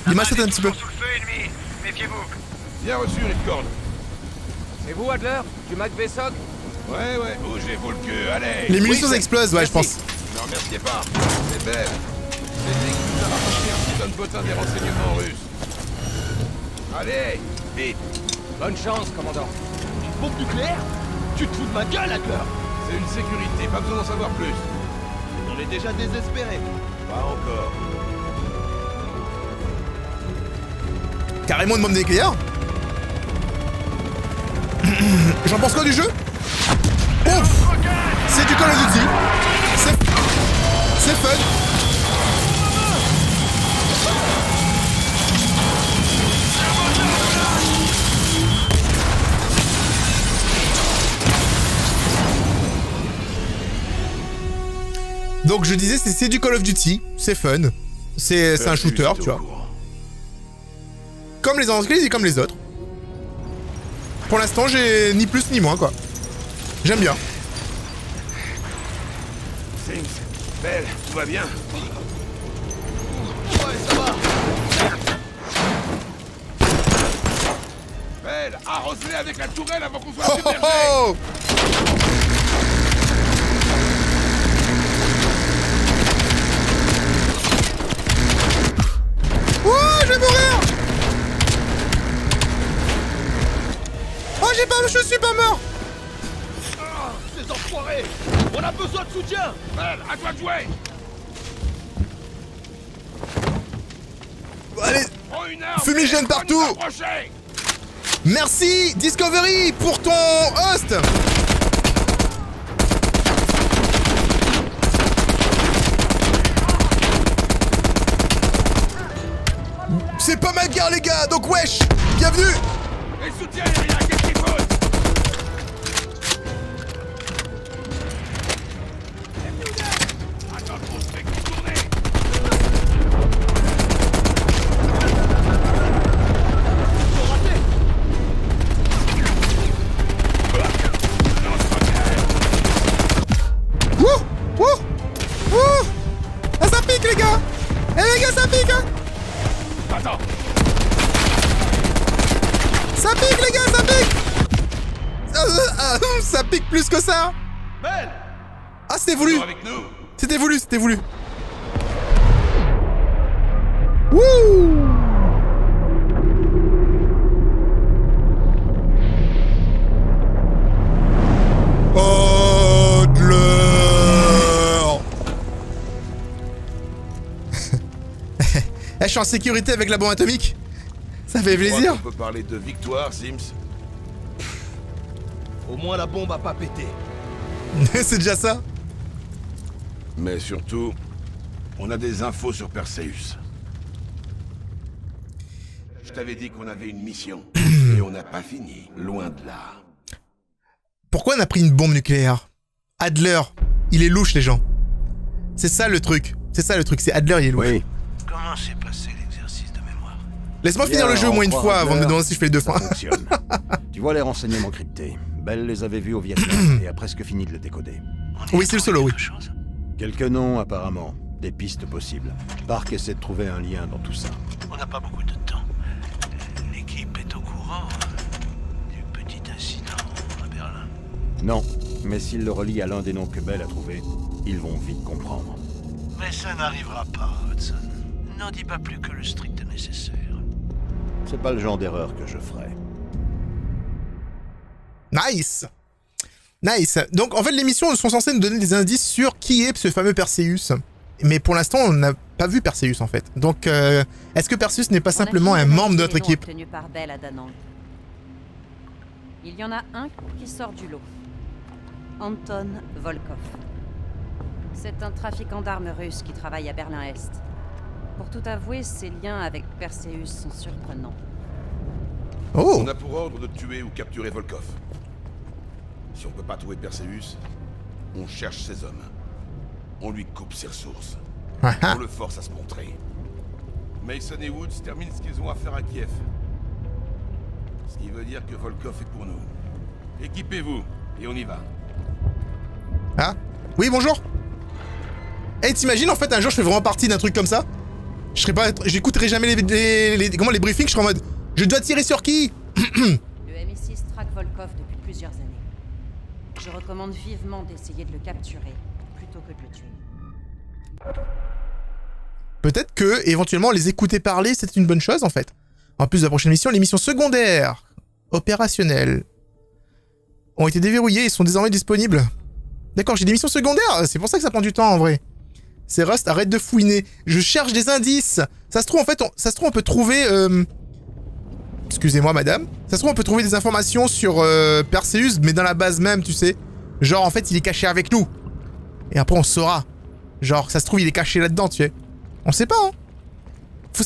L'image saute un petit peu. Sous le feu ennemi, méfiez-vous. Bien reçu, Ripcord. C'est vous, Adler? Du Mac Vessog? Ouais, bougez-vous le cul, allez. Les munitions explosent, ouais, je pense. Ne remerciez pas, c'est belle. C'est lui qui nous a rapporté un petit tonne potin des renseignements russes. Allez, vite. Bonne chance, commandant. Une bombe nucléaire? Tu te fous de ma gueule, Adler? C'est une sécurité, pas besoin d'en savoir plus. On est déjà désespérés. Pas encore. Carrément une bombe nucléaire. J'en pense quoi du jeu? Ouf! C'est du Call of Duty. C'est fun. Donc je disais, c'est du Call of Duty, c'est fun. C'est un shooter, tu vois. Comme les anciens et comme les autres. Pour l'instant, j'ai ni plus ni moins, quoi. J'aime bien. Sims, Belle, tout va bien? Ouais, ça va. Belle, arrose-les avec la tourelle avant qu'on soit Oh, submergés. oh, oh. Oh, je vais mourir. Oh, je suis pas mort. Ces enfoirés! On a besoin de soutien! Belle, à toi de jouer. Allez, Prends une arme. fumigène partout. Merci Discovery pour ton host. C'est pas ma guerre les gars, donc wesh, bienvenue. Et soutien aérien, qu'est-ce qu'il faut? Attends, on se fait tourner. Wouh, wouh, wouh. Ah, ça pique les gars. Eh les gars, ça pique hein. Attends. Ça pique les gars, ça pique. Ça pique plus que ça. Belle! Ah, c'était voulu. Avec nous. C'était voulu, c'était voulu. Wouh. Je suis en sécurité avec la bombe atomique. Ça fait plaisir. On peut parler de victoire, Sims. Au moins la bombe a pas pété. C'est déjà ça. Mais surtout, on a des infos sur Perseus. Je t'avais dit qu'on avait une mission. Et on n'a pas fini. Loin de là. Pourquoi on a pris une bombe nucléaire? Adler, il est louche les gens. C'est ça le truc. C'est ça le truc, c'est Adler, il est louche. Oui. Comment s'est passé l'exercice de mémoire? Laisse-moi finir le jeu au moins une fois avant de me demander si je fais les deux fins. Tu vois les renseignements cryptés. Belle les avait vus au Vietnam et a presque fini de le décoder. Oui, c'est le solo, oui. Quelques noms apparemment, des pistes possibles. Park essaie de trouver un lien dans tout ça. On n'a pas beaucoup de temps. L'équipe est au courant du petit incident à Berlin. Non, mais s'il le relie à l'un des noms que Belle a trouvé, ils vont vite comprendre. Mais ça n'arrivera pas, Hudson. N'en dis pas plus que le strict nécessaire. C'est pas le genre d'erreur que je ferais. Nice. Nice. Donc en fait les missions sont censées nous donner des indices sur qui est ce fameux Perseus. Mais pour l'instant on n'a pas vu Perseus en fait. Donc est-ce que Perseus n'est pas simplement un membre de notre équipe? Par Belle à Da Nang. Il y en a un qui sort du lot. Anton Volkov. C'est un trafiquant d'armes russe qui travaille à Berlin-Est. Pour tout avouer, ses liens avec Perseus sont surprenants. Oh. On a pour ordre de tuer ou capturer Volkov. Si on peut pas trouver Perseus, on cherche ses hommes. On lui coupe ses ressources. On le force à se montrer. Mason et Woods terminent ce qu'ils ont à faire à Kiev. Ce qui veut dire que Volkov est pour nous. Équipez-vous, et on y va. Ah? Oui, bonjour. Eh, t'imagines en fait un jour je fais vraiment partie d'un truc comme ça? Je serais pas... J'écouterai jamais les briefings, je serais en mode... Je dois tirer sur qui? Le MI6 traque Volkov depuis plusieurs années. Je recommande vivement d'essayer de le capturer, plutôt que de le tuer. Peut-être que, éventuellement, les écouter parler, c'est une bonne chose, en fait. En plus de la prochaine mission, les missions secondaires, opérationnelles, ont été déverrouillées et sont désormais disponibles. D'accord, j'ai des missions secondaires, c'est pour ça que ça prend du temps, en vrai. C'est Rust, arrête de fouiner. Je cherche des indices. Ça se trouve, en fait, on peut trouver... Excusez-moi, madame. Ça se trouve, on peut trouver des informations sur Perseus, mais dans la base même, tu sais. Genre, en fait, il est caché avec nous. Et après, on saura. Genre, ça se trouve, il est caché là-dedans, tu sais. On sait pas, hein. Il faut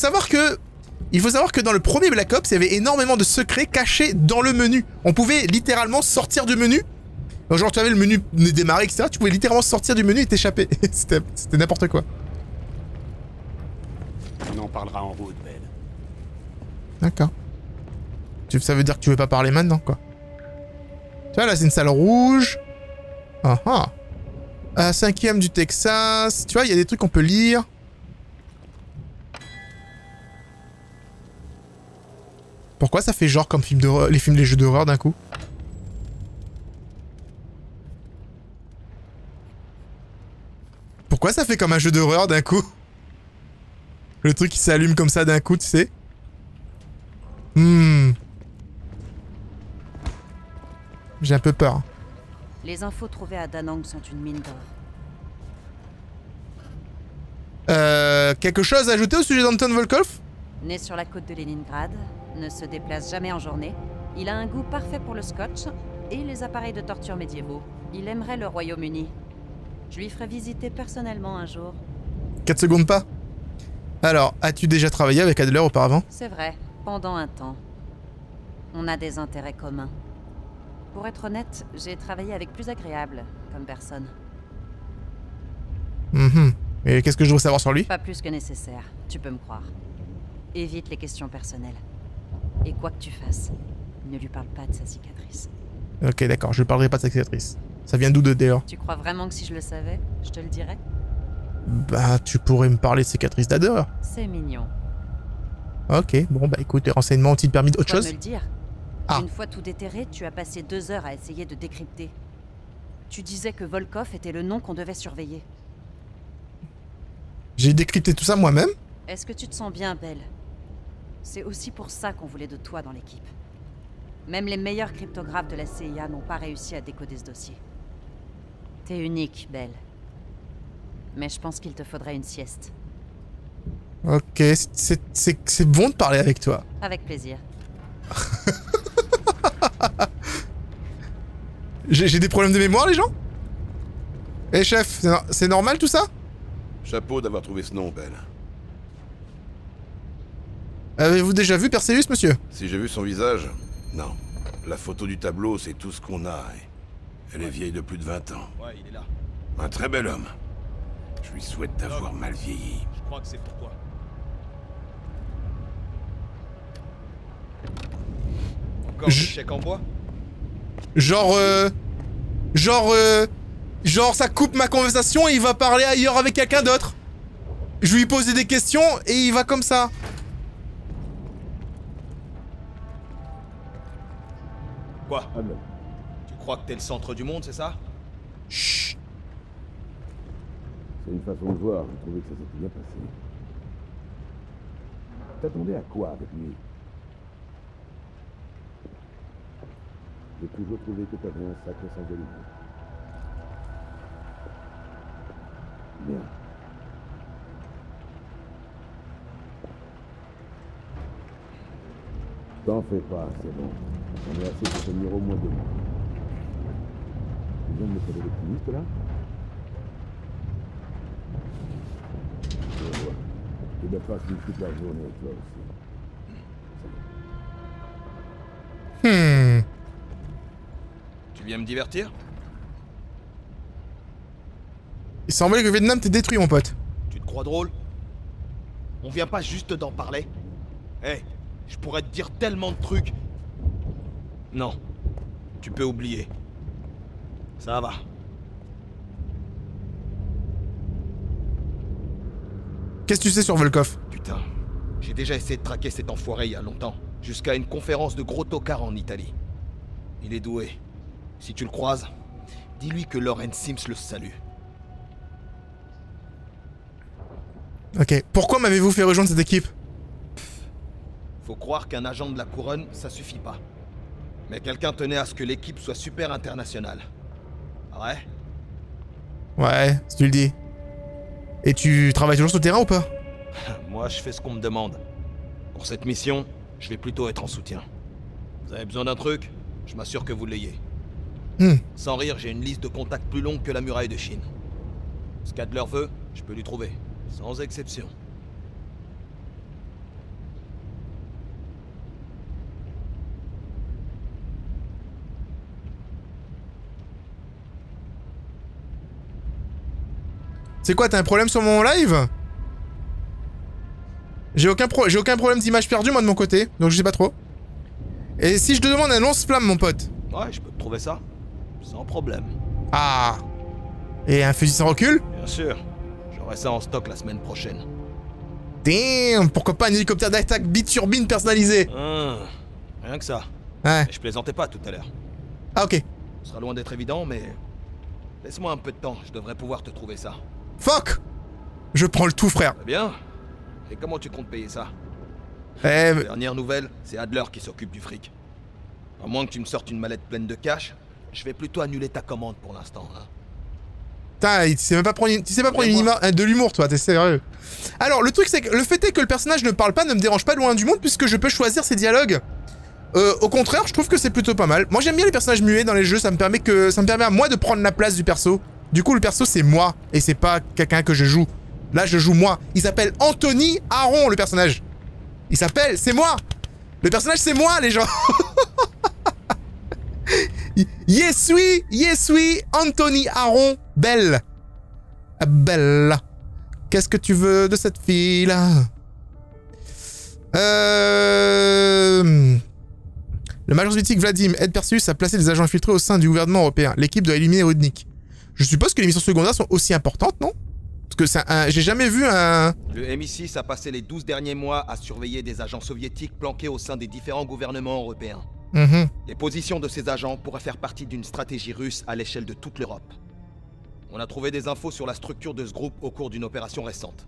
savoir que dans le premier Black Ops, il y avait énormément de secrets cachés dans le menu. On pouvait littéralement sortir du menu. Genre, tu avais le menu démarrer, etc. Tu pouvais littéralement sortir du menu et t'échapper. C'était n'importe quoi. On en parlera en route, Ben. D'accord. Ça veut dire que tu veux pas parler maintenant, quoi. Tu vois, là, c'est une salle rouge. Ah ah. 5e du Texas. Tu vois, il y a des trucs qu'on peut lire. Pourquoi ça fait genre comme film d'horreur, les jeux d'horreur d'un coup? Pourquoi ça fait comme un jeu d'horreur d'un coup? Le truc qui s'allume comme ça d'un coup, tu sais? J'ai un peu peur. Les infos trouvées à Da Nang sont une mine d'or. Quelque chose à ajouter au sujet d'Anton Volkov? Né sur la côte de Leningrad, ne se déplace jamais en journée, il a un goût parfait pour le scotch et les appareils de torture médiévaux. Il aimerait le Royaume-Uni. Je lui ferai visiter personnellement un jour. 4 secondes pas. Alors, as-tu déjà travaillé avec Adler auparavant? C'est vrai, pendant un temps. On a des intérêts communs. Pour être honnête, j'ai travaillé avec plus agréable comme personne. Et qu'est-ce que je dois savoir sur lui? Pas plus que nécessaire, tu peux me croire. Évite les questions personnelles. Et quoi que tu fasses, ne lui parle pas de sa cicatrice. Ok, d'accord, je parlerai pas de sa cicatrice. Ça vient d'où de d'ailleurs? Tu crois vraiment que si je le savais, je te le dirais? Bah, tu pourrais me parler de cicatrice d'Adler. C'est mignon. Ok, bon bah écoute, les renseignements ont-ils permis d'autre chose? Me le dire. Ah. Une fois tout déterré, tu as passé 2 heures à essayer de décrypter. Tu disais que Volkov était le nom qu'on devait surveiller. J'ai décrypté tout ça moi-même? Est-ce que tu te sens bien, Belle? C'est aussi pour ça qu'on voulait de toi dans l'équipe. Même les meilleurs cryptographes de la CIA n'ont pas réussi à décoder ce dossier. T'es unique, Belle. Mais je pense qu'il te faudrait une sieste. Ok, c'est bon de parler avec toi. Avec plaisir. J'ai des problèmes de mémoire, les gens? Eh chef, c'est normal tout ça? Chapeau d'avoir trouvé ce nom, Belle. Avez-vous déjà vu Perseus, monsieur? Si j'ai vu son visage, non. La photo du tableau, c'est tout ce qu'on a. Elle est vieille de plus de 20 ans. Ouais, il est là. Un très bel homme. Je lui souhaite d'avoir mal vieilli. Je crois que c'est pourquoi. Encore des chèques en bois? Genre ça coupe ma conversation et il va parler ailleurs avec quelqu'un d'autre. Je lui pose des questions et il va comme ça. Quoi? Tu crois que t'es le centre du monde, c'est ça? Chut. C'est une façon de voir, j'ai trouvé que ça s'était bien passé. T'attendais à quoi avec lui? J'ai toujours trouvé que t'avais un sacré sens de l'humour. Bien. T'en fais pas, c'est bon. On est assez pour tenir au moins 2 mois. Tu viens de me faire l'optimiste, là? Je vois. Tu dois passer toute la journée avec toi aussi. Tu viens me divertir? Il semblait que Vietnam t'ait détruit, mon pote. Tu te crois drôle? On vient pas juste d'en parler? Hé, je pourrais te dire tellement de trucs. Non, tu peux oublier. Ça va. Qu'est-ce que tu sais sur Volkov? Putain, j'ai déjà essayé de traquer cet enfoiré il y a longtemps. Jusqu'à une conférence de gros tocards en Italie. Il est doué. Si tu le croises, dis-lui que Lauren Sims le salue. Ok. Pourquoi m'avez-vous fait rejoindre cette équipe? Faut croire qu'un agent de la couronne, ça suffit pas. Mais quelqu'un tenait à ce que l'équipe soit super internationale. Ouais? Ouais, si tu le dis. Et tu travailles toujours sur le terrain ou pas? Moi, je fais ce qu'on me demande. Pour cette mission, je vais plutôt être en soutien. Vous avez besoin d'un truc? Je m'assure que vous l'ayez. Sans rire, j'ai une liste de contacts plus longue que la muraille de Chine. Ce qu'Adler veut, je peux lui trouver. Sans exception. C'est quoi, t'as un problème sur mon live? J'ai aucun problème d'image perdue, moi, de mon côté. Donc je sais pas trop. Et si je te demande un lance-flamme, mon pote? Ouais, je peux te trouver ça. Sans problème. Ah. Et un fusil sans recul? Bien sûr. J'aurai ça en stock la semaine prochaine. Damn, pourquoi pas un hélicoptère d'attaque biturbine personnalisé? Rien que ça. Ouais. Mais je plaisantais pas tout à l'heure. Ah, ok. Ce sera loin d'être évident, mais... Laisse-moi un peu de temps, je devrais pouvoir te trouver ça. Fuck! Je prends le tout, frère. Très bien. Et comment tu comptes payer ça? Dernière nouvelle, c'est Adler qui s'occupe du fric. À moins que tu me sortes une mallette pleine de cash, je vais plutôt annuler ta commande pour l'instant. Hein. Putain, tu sais même pas prendre de l'humour, toi, t'es sérieux. Alors, le truc, c'est que le fait est que le personnage ne parle pas, ne me dérange pas loin du monde, puisque je peux choisir ses dialogues. Au contraire, je trouve que c'est plutôt pas mal. Moi, j'aime bien les personnages muets dans les jeux, ça me permet à moi de prendre la place du perso. Du coup, le perso, c'est moi, et c'est pas quelqu'un que je joue. Là, je joue moi. Il s'appelle Anthony Aaron, le personnage. Il s'appelle, c'est moi. Le personnage, c'est moi, les gens. Yes, oui, Anthony Aaron, belle. Belle. Qu'est-ce que tu veux de cette fille-là? Le major soviétique Vladim aide Perseus à placer des agents infiltrés au sein du gouvernement européen. L'équipe doit éliminer Rudnik. Je suppose que les missions secondaires sont aussi importantes, non? Parce que j'ai jamais vu un... Le MI6 a passé les 12 derniers mois à surveiller des agents soviétiques planqués au sein des différents gouvernements européens. Les positions de ces agents pourraient faire partie d'une stratégie russe à l'échelle de toute l'Europe. On a trouvé des infos sur la structure de ce groupe au cours d'une opération récente.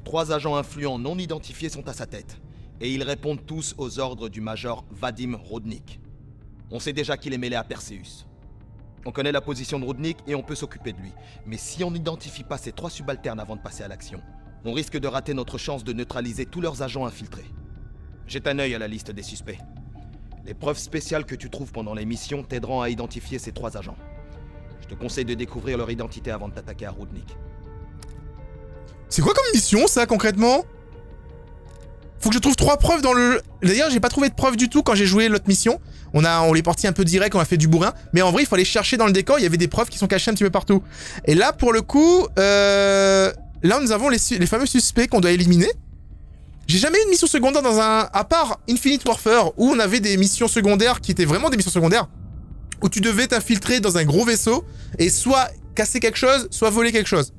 3 agents influents non identifiés sont à sa tête, et ils répondent tous aux ordres du major Vadim Rudnik. On sait déjà qu'il est mêlé à Perseus. On connaît la position de Rudnik et on peut s'occuper de lui. Mais si on n'identifie pas ces 3 subalternes avant de passer à l'action, on risque de rater notre chance de neutraliser tous leurs agents infiltrés. Jette un œil à la liste des suspects. Les preuves spéciales que tu trouves pendant les missions t'aideront à identifier ces 3 agents. Je te conseille de découvrir leur identité avant de t'attaquer à Rudnik. C'est quoi comme mission, ça, concrètement? Faut que je trouve 3 preuves dans le... D'ailleurs, j'ai pas trouvé de preuves du tout quand j'ai joué l'autre mission. On l'est parti un peu direct, on a fait du bourrin. Mais en vrai, il fallait chercher dans le décor, il y avait des preuves qui sont cachées un petit peu partout. Et là, pour le coup, là, nous avons les fameux suspects qu'on doit éliminer. J'ai jamais eu de mission secondaire dans un... À part Infinite Warfare, où on avait des missions secondaires qui étaient vraiment des missions secondaires, où tu devais t'infiltrer dans un gros vaisseau, et soit casser quelque chose, soit voler quelque chose.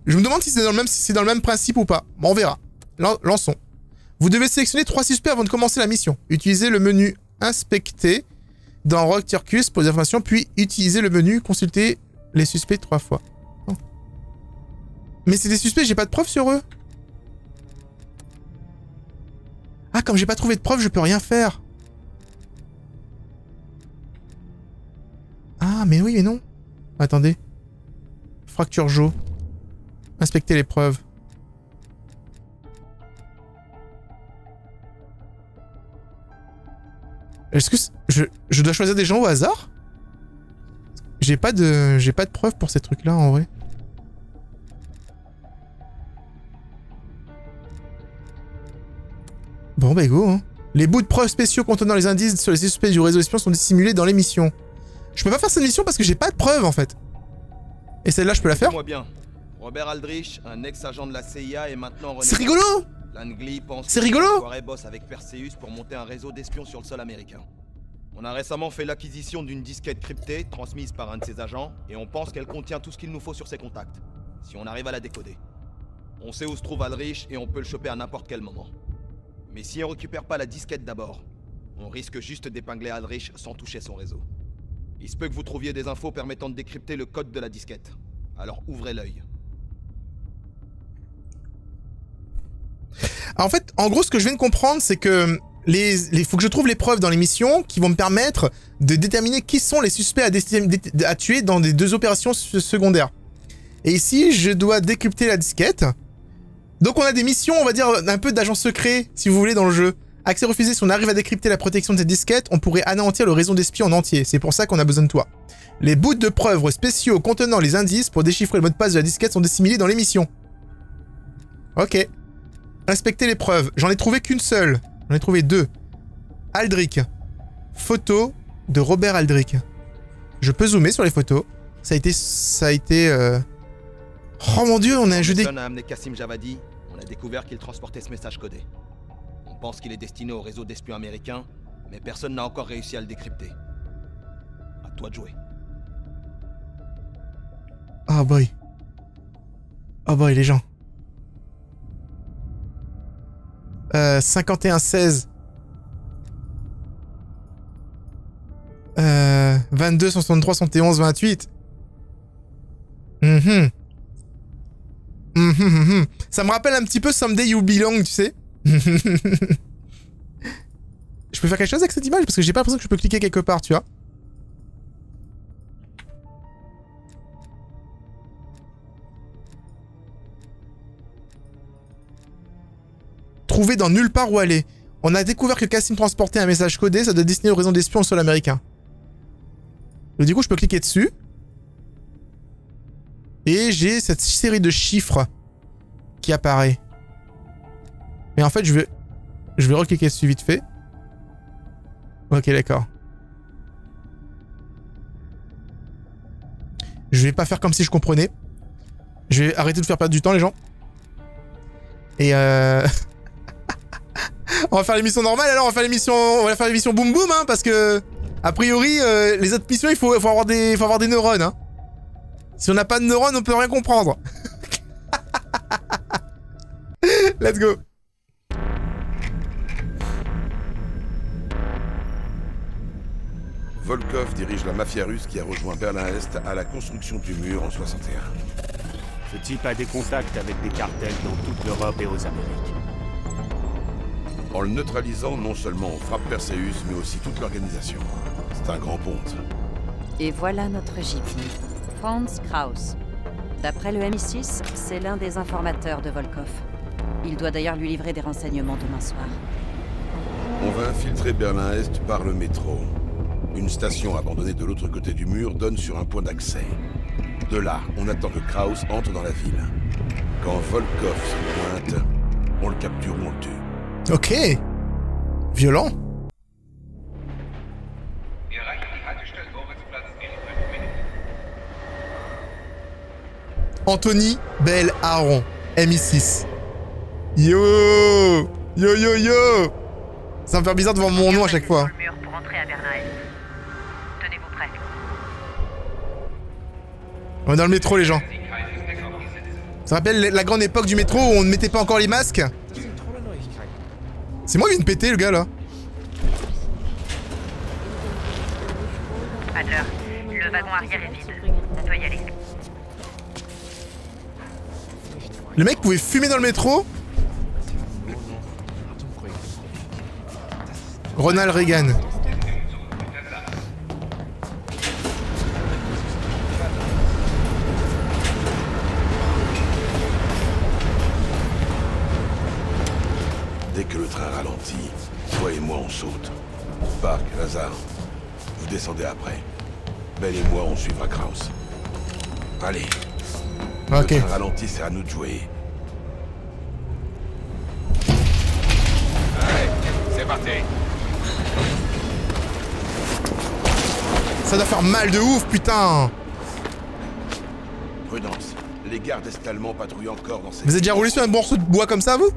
Je me demande si c'est dans le même principe ou pas. Bon, on verra. Lançons. Vous devez sélectionner 3 suspects avant de commencer la mission. Utilisez le menu Inspecter dans Rogue Turcus pour des informations, puis utilisez le menu Consulter les suspects 3 fois. Oh. Mais c'est des suspects, j'ai pas de preuves sur eux. Ah, comme j'ai pas trouvé de preuves, je peux rien faire. Ah, mais oui, mais non. Attendez. Fracture Joe. Inspecter les preuves. Est-ce que je dois choisir des gens au hasard? J'ai pas de preuves pour ces trucs-là, en vrai. Bon, bah go, hein. Les bouts de preuves spéciaux contenant les indices sur les suspects du réseau espion sont dissimulés dans l'émission. Je peux pas faire cette mission parce que j'ai pas de preuves, en fait. Et celle-là, je peux la faire? Moi bien. Robert Aldrich, un ex-agent de la CIA, est maintenant rené. C'est rigolo! Langley pense c'est rigolo! Que bosse avec Perseus pour monter un réseau d'espions sur le sol américain. On a récemment fait l'acquisition d'une disquette cryptée transmise par un de ses agents, et on pense qu'elle contient tout ce qu'il nous faut sur ses contacts, si on arrive à la décoder. On sait où se trouve Aldrich et on peut le choper à n'importe quel moment. Mais si on récupère pas la disquette d'abord, on risque juste d'épingler Aldrich sans toucher son réseau. Il se peut que vous trouviez des infos permettant de décrypter le code de la disquette. Alors ouvrez l'œil. En fait, en gros, ce que je viens de comprendre, c'est que faut que je trouve les preuves dans les missions qui vont me permettre de déterminer qui sont les suspects à tuer dans des 2 opérations secondaires. Et ici, je dois décrypter la disquette. Donc on a des missions, on va dire, un peu d'agents secrets, si vous voulez, dans le jeu. Accès refusé, si on arrive à décrypter la protection de cette disquette, on pourrait anéantir le réseau d'espions en entier. C'est pour ça qu'on a besoin de toi. Les bouts de preuves spéciaux contenant les indices pour déchiffrer le mot de passe de la disquette sont disséminés dans les missions. Ok. Inspecter les preuves. J'en ai trouvé qu'une seule. J'en ai trouvé 2. Aldrich. Photo de Robert Aldrich. Je peux zoomer sur les photos. Ça a été... Oh mon dieu, on a un jeu Personne a amené Kassim Javadi. On a découvert qu'il transportait ce message codé. On pense qu'il est destiné au réseau d'espions américains, mais personne n'a encore réussi à le décrypter. À toi de jouer. Oh boy. Oh boy, les gens. 51-16. 22, 163, 71, 28. Ça me rappelle un petit peu Someday You Belong, tu sais. Je peux faire quelque chose avec cette image parce que j'ai pas l'impression que je peux cliquer quelque part, tu vois. Trouver dans nulle part où aller. On a découvert que Kassim transportait un message codé, ça doit destiner au réseau d'espions au sol américain. Et du coup, je peux cliquer dessus. Et j'ai cette série de chiffres qui apparaît. Mais en fait, je vais recliquer dessus vite fait. Ok, d'accord. Je vais pas faire comme si je comprenais. Je vais arrêter de faire perdre du temps, les gens. Et on va faire l'émission normale, alors on va faire l'émission boum boum, hein, parce que a priori les autres missions il faut avoir des neurones, hein. Si on n'a pas de neurones, on peut rien comprendre. Let's go. Volkov dirige la mafia russe qui a rejoint Berlin-Est à la construction du mur en 61. Ce type a des contacts avec des cartels dans toute l'Europe et aux Amériques. En le neutralisant, non seulement on frappe Perseus, mais aussi toute l'organisation. C'est un grand ponte. Et voilà notre JP, Franz Kraus. D'après le MI6, c'est l'un des informateurs de Volkov. Il doit d'ailleurs lui livrer des renseignements demain soir. On va infiltrer Berlin-Est par le métro. Une station abandonnée de l'autre côté du mur donne sur un point d'accès. De là, on attend que Kraus entre dans la ville. Quand Volkov se pointe, on le capture ou on le tue. Ok. Violent. Anthony Bell Aaron, MI6. Yo. Yo yo yo. Ça me fait bizarre de voir mon nom à chaque fois. Pour entrer à Berlin-Est. Tenez-vous prêts. On est dans le métro, les gens. Ça rappelle la grande époque du métro où on ne mettait pas encore les masques? C'est moi qui viens de péter, le gars, là. Adler, le wagon arrière est vide. On doit y aller. Le mec pouvait fumer dans le métro? Ronald Reagan. Dès que le train ralentit, toi et moi on saute. Park, Lazare, vous descendez après. Bell et moi on suivra Kraus. Allez. Ok. Le train ralentit, c'est à nous de jouer. Allez, c'est parti. Ça doit faire mal de ouf, putain. Prudence, les gardes est allemands patrouillent encore dans ces... Vous avez déjà roulé sur un morceau de bois comme ça, vous?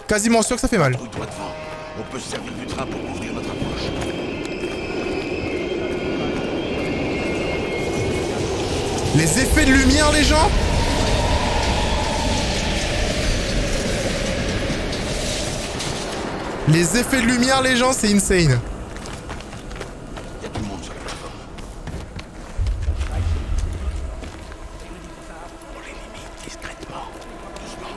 Quasiment sûr que ça fait mal. Droit devant. On peut se servir du train pour couvrir notre approche. Les effets de lumière, les gens? Les effets de lumière, les gens, c'est insane. Il y a du monde sur la plateforme. On les limite discrètement, doucement.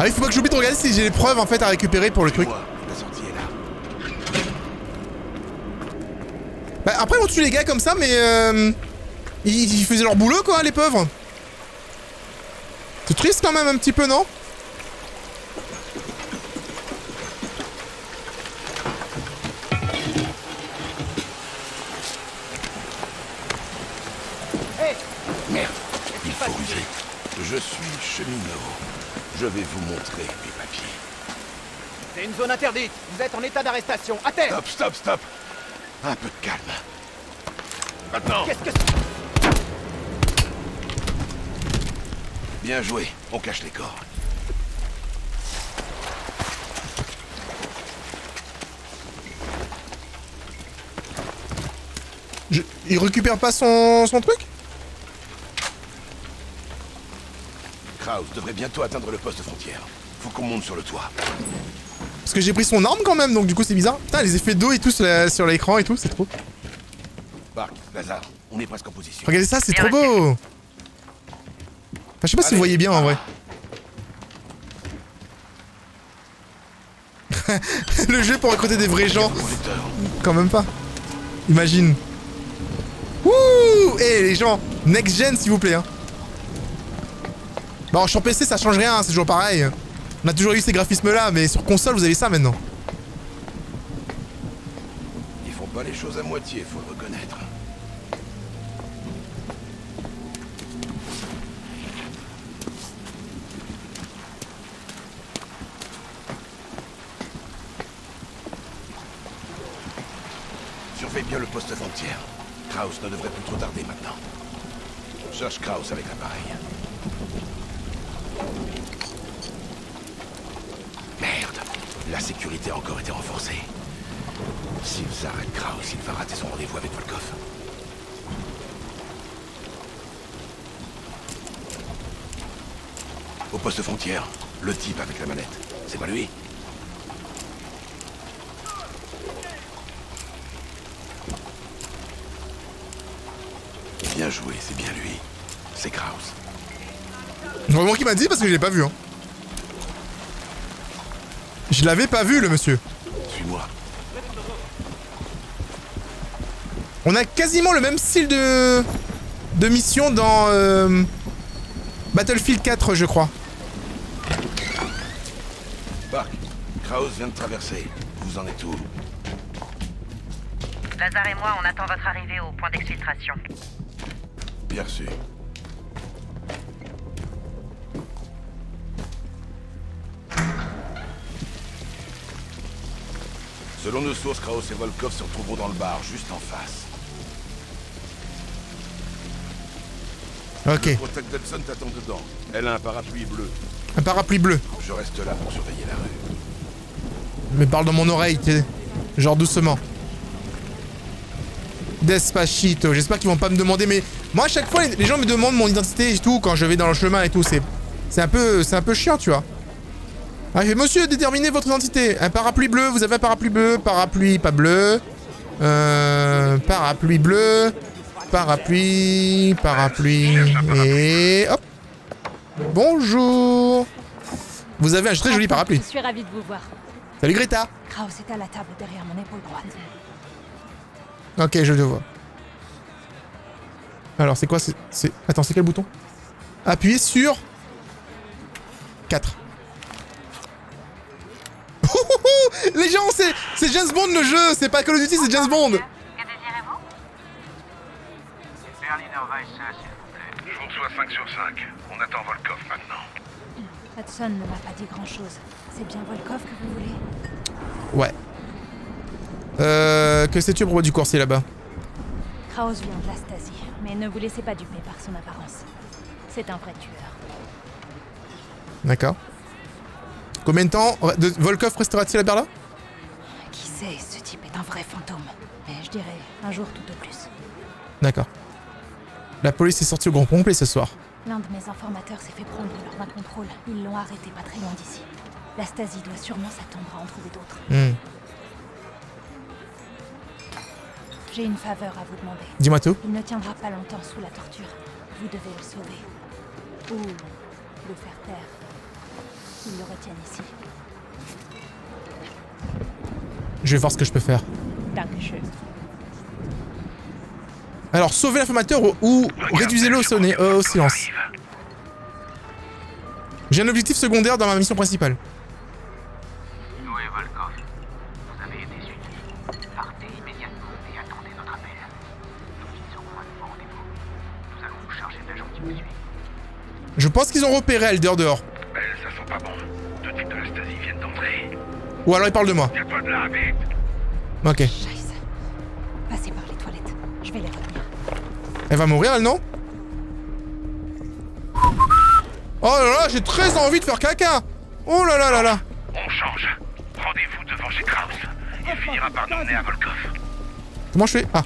Ah, il faut pas que j'oublie de regarder si j'ai les preuves en fait à récupérer pour le truc. La sortie est là. Bah, après, on tue les gars comme ça, mais ils faisaient leur boulot quoi, les pauvres. C'est triste quand même un petit peu, non? Hey, merde, il faut ruser. Je suis cheminot. Je vais vous montrer mes papiers. C'est une zone interdite. Vous êtes en état d'arrestation. À terre. Stop, stop, stop. Un peu de calme. Maintenant. Qu'est-ce que... Bien joué. On cache les corps. Il récupère pas son truc? Kraus devrait bientôt atteindre le poste frontière. Faut qu'on monte sur le toit. Parce que j'ai pris son arme quand même, donc du coup c'est bizarre. Putain, les effets d'eau et tout sur l'écran et tout, c'est trop. Park, Lazare, on est presque en position. Regardez ça, c'est trop beau. Enfin, je sais pas si vous voyez bien en vrai. Le jeu pour recruter des vrais gens. Quand même pas. Imagine. Wouh. Eh les gens, next gen s'il vous plaît. Hein. Bon, sur PC ça change rien, hein, c'est toujours pareil. On a toujours eu ces graphismes là, mais sur console vous avez ça maintenant. Ils font pas les choses à moitié, faut le reconnaître. Surveille bien le poste frontière. Kraus ne devrait plus trop tarder maintenant. Cherche Kraus avec l'appareil. Merde, la sécurité a encore été renforcée. S'ils arrêtent Kraus, il va rater son rendez-vous avec Volkov. Au poste frontière, le type avec la manette. C'est pas lui? Bien joué, c'est bien lui. C'est Kraus. Vraiment qu'il m'a dit parce que je l'ai pas vu. Hein. Je l'avais pas vu le monsieur. Suis-moi. On a quasiment le même style de mission dans Battlefield 4 je crois. Park, Kraus vient de traverser. Vous en êtes où? Lazare et moi, on attend votre arrivée au point d'exfiltration. Bien reçu. Selon nos sources, Kraus et Volkov se retrouveront dans le bar, juste en face. Ok. Le Protect Hudson t'attend dedans. Elle a un parapluie bleu. Un parapluie bleu. Je reste là pour surveiller la rue. Mais parle dans mon oreille, t'sais. Genre doucement. Despacito. J'espère qu'ils vont pas me demander, mais moi à chaque fois les gens me demandent mon identité et tout quand je vais dans le chemin et tout. C'est un peu chiant, tu vois. Ah, monsieur, déterminez votre identité. Un parapluie bleu, vous avez un parapluie bleu, parapluie pas bleu. Parapluie bleu. Parapluie. Et hop. Bonjour. Vous avez un très joli parapluie. Je suis ravie de vous voir. Salut Greta. Kraus est à la table derrière mon épaule droite. Ok, je le vois. Alors, c'est quoi? Attends, c'est quel bouton? Appuyez sur 4. Les gens, c'est James Bond le jeu, c'est pas Call of Duty, c'est James Bond. Berliner Weisse, s'il vous plaît. Je vous reçois 5 sur 5. On attend Volkov maintenant. Hudson ne m'a pas dit grand chose. C'est bien Volkov que vous voulez? Ouais. que sais-tu à propos du coursier là-bas? Kraus vient de la Stasi, mais ne vous laissez pas duper par son apparence. C'est un vrai tueur. D'accord. Combien de temps Volkov restera-t-il à Berlin? Qui sait, ce type est un vrai fantôme. Mais je dirais un jour tout au plus. D'accord. La police est sortie au grand complet ce soir. L'un de mes informateurs s'est fait prendre lors d'un contrôle. Ils l'ont arrêté pas très loin d'ici. La Stasi doit sûrement s'attendre à en trouver d'autres. J'ai une faveur à vous demander. Dis-moi tout. Il ne tiendra pas longtemps sous la torture. Vous devez le sauver. Ou le faire taire. Ils le retiennent ici. Je vais voir ce que je peux faire. Dankeschön. Alors, sauvez l'informateur ou réduisez-le au silence. J'ai un objectif secondaire dans ma mission principale. Noé Volkov, vous avez été suivi. Partez immédiatement et attendez notre appel. Nous fixerons un nouveau rendez-vous. Nous allons nous charger de l'agent qui vous suit. Je pense qu'ils ont repéré Elder dehors. Ça sent pas bon. Deux types de la Stasi viennent d'entrer. Ou alors ils parlent de moi. Tire-toi de là, vite. Ok. Scheiße. Passez par les toilettes. Je vais les retenir. Elle va mourir, elle, non? Oh là là, j'ai très envie de faire caca. Oh là là là là. On change. Rendez-vous devant chez Kraus. Il finira par nous mener à Volkov. Comment je fais? Ah.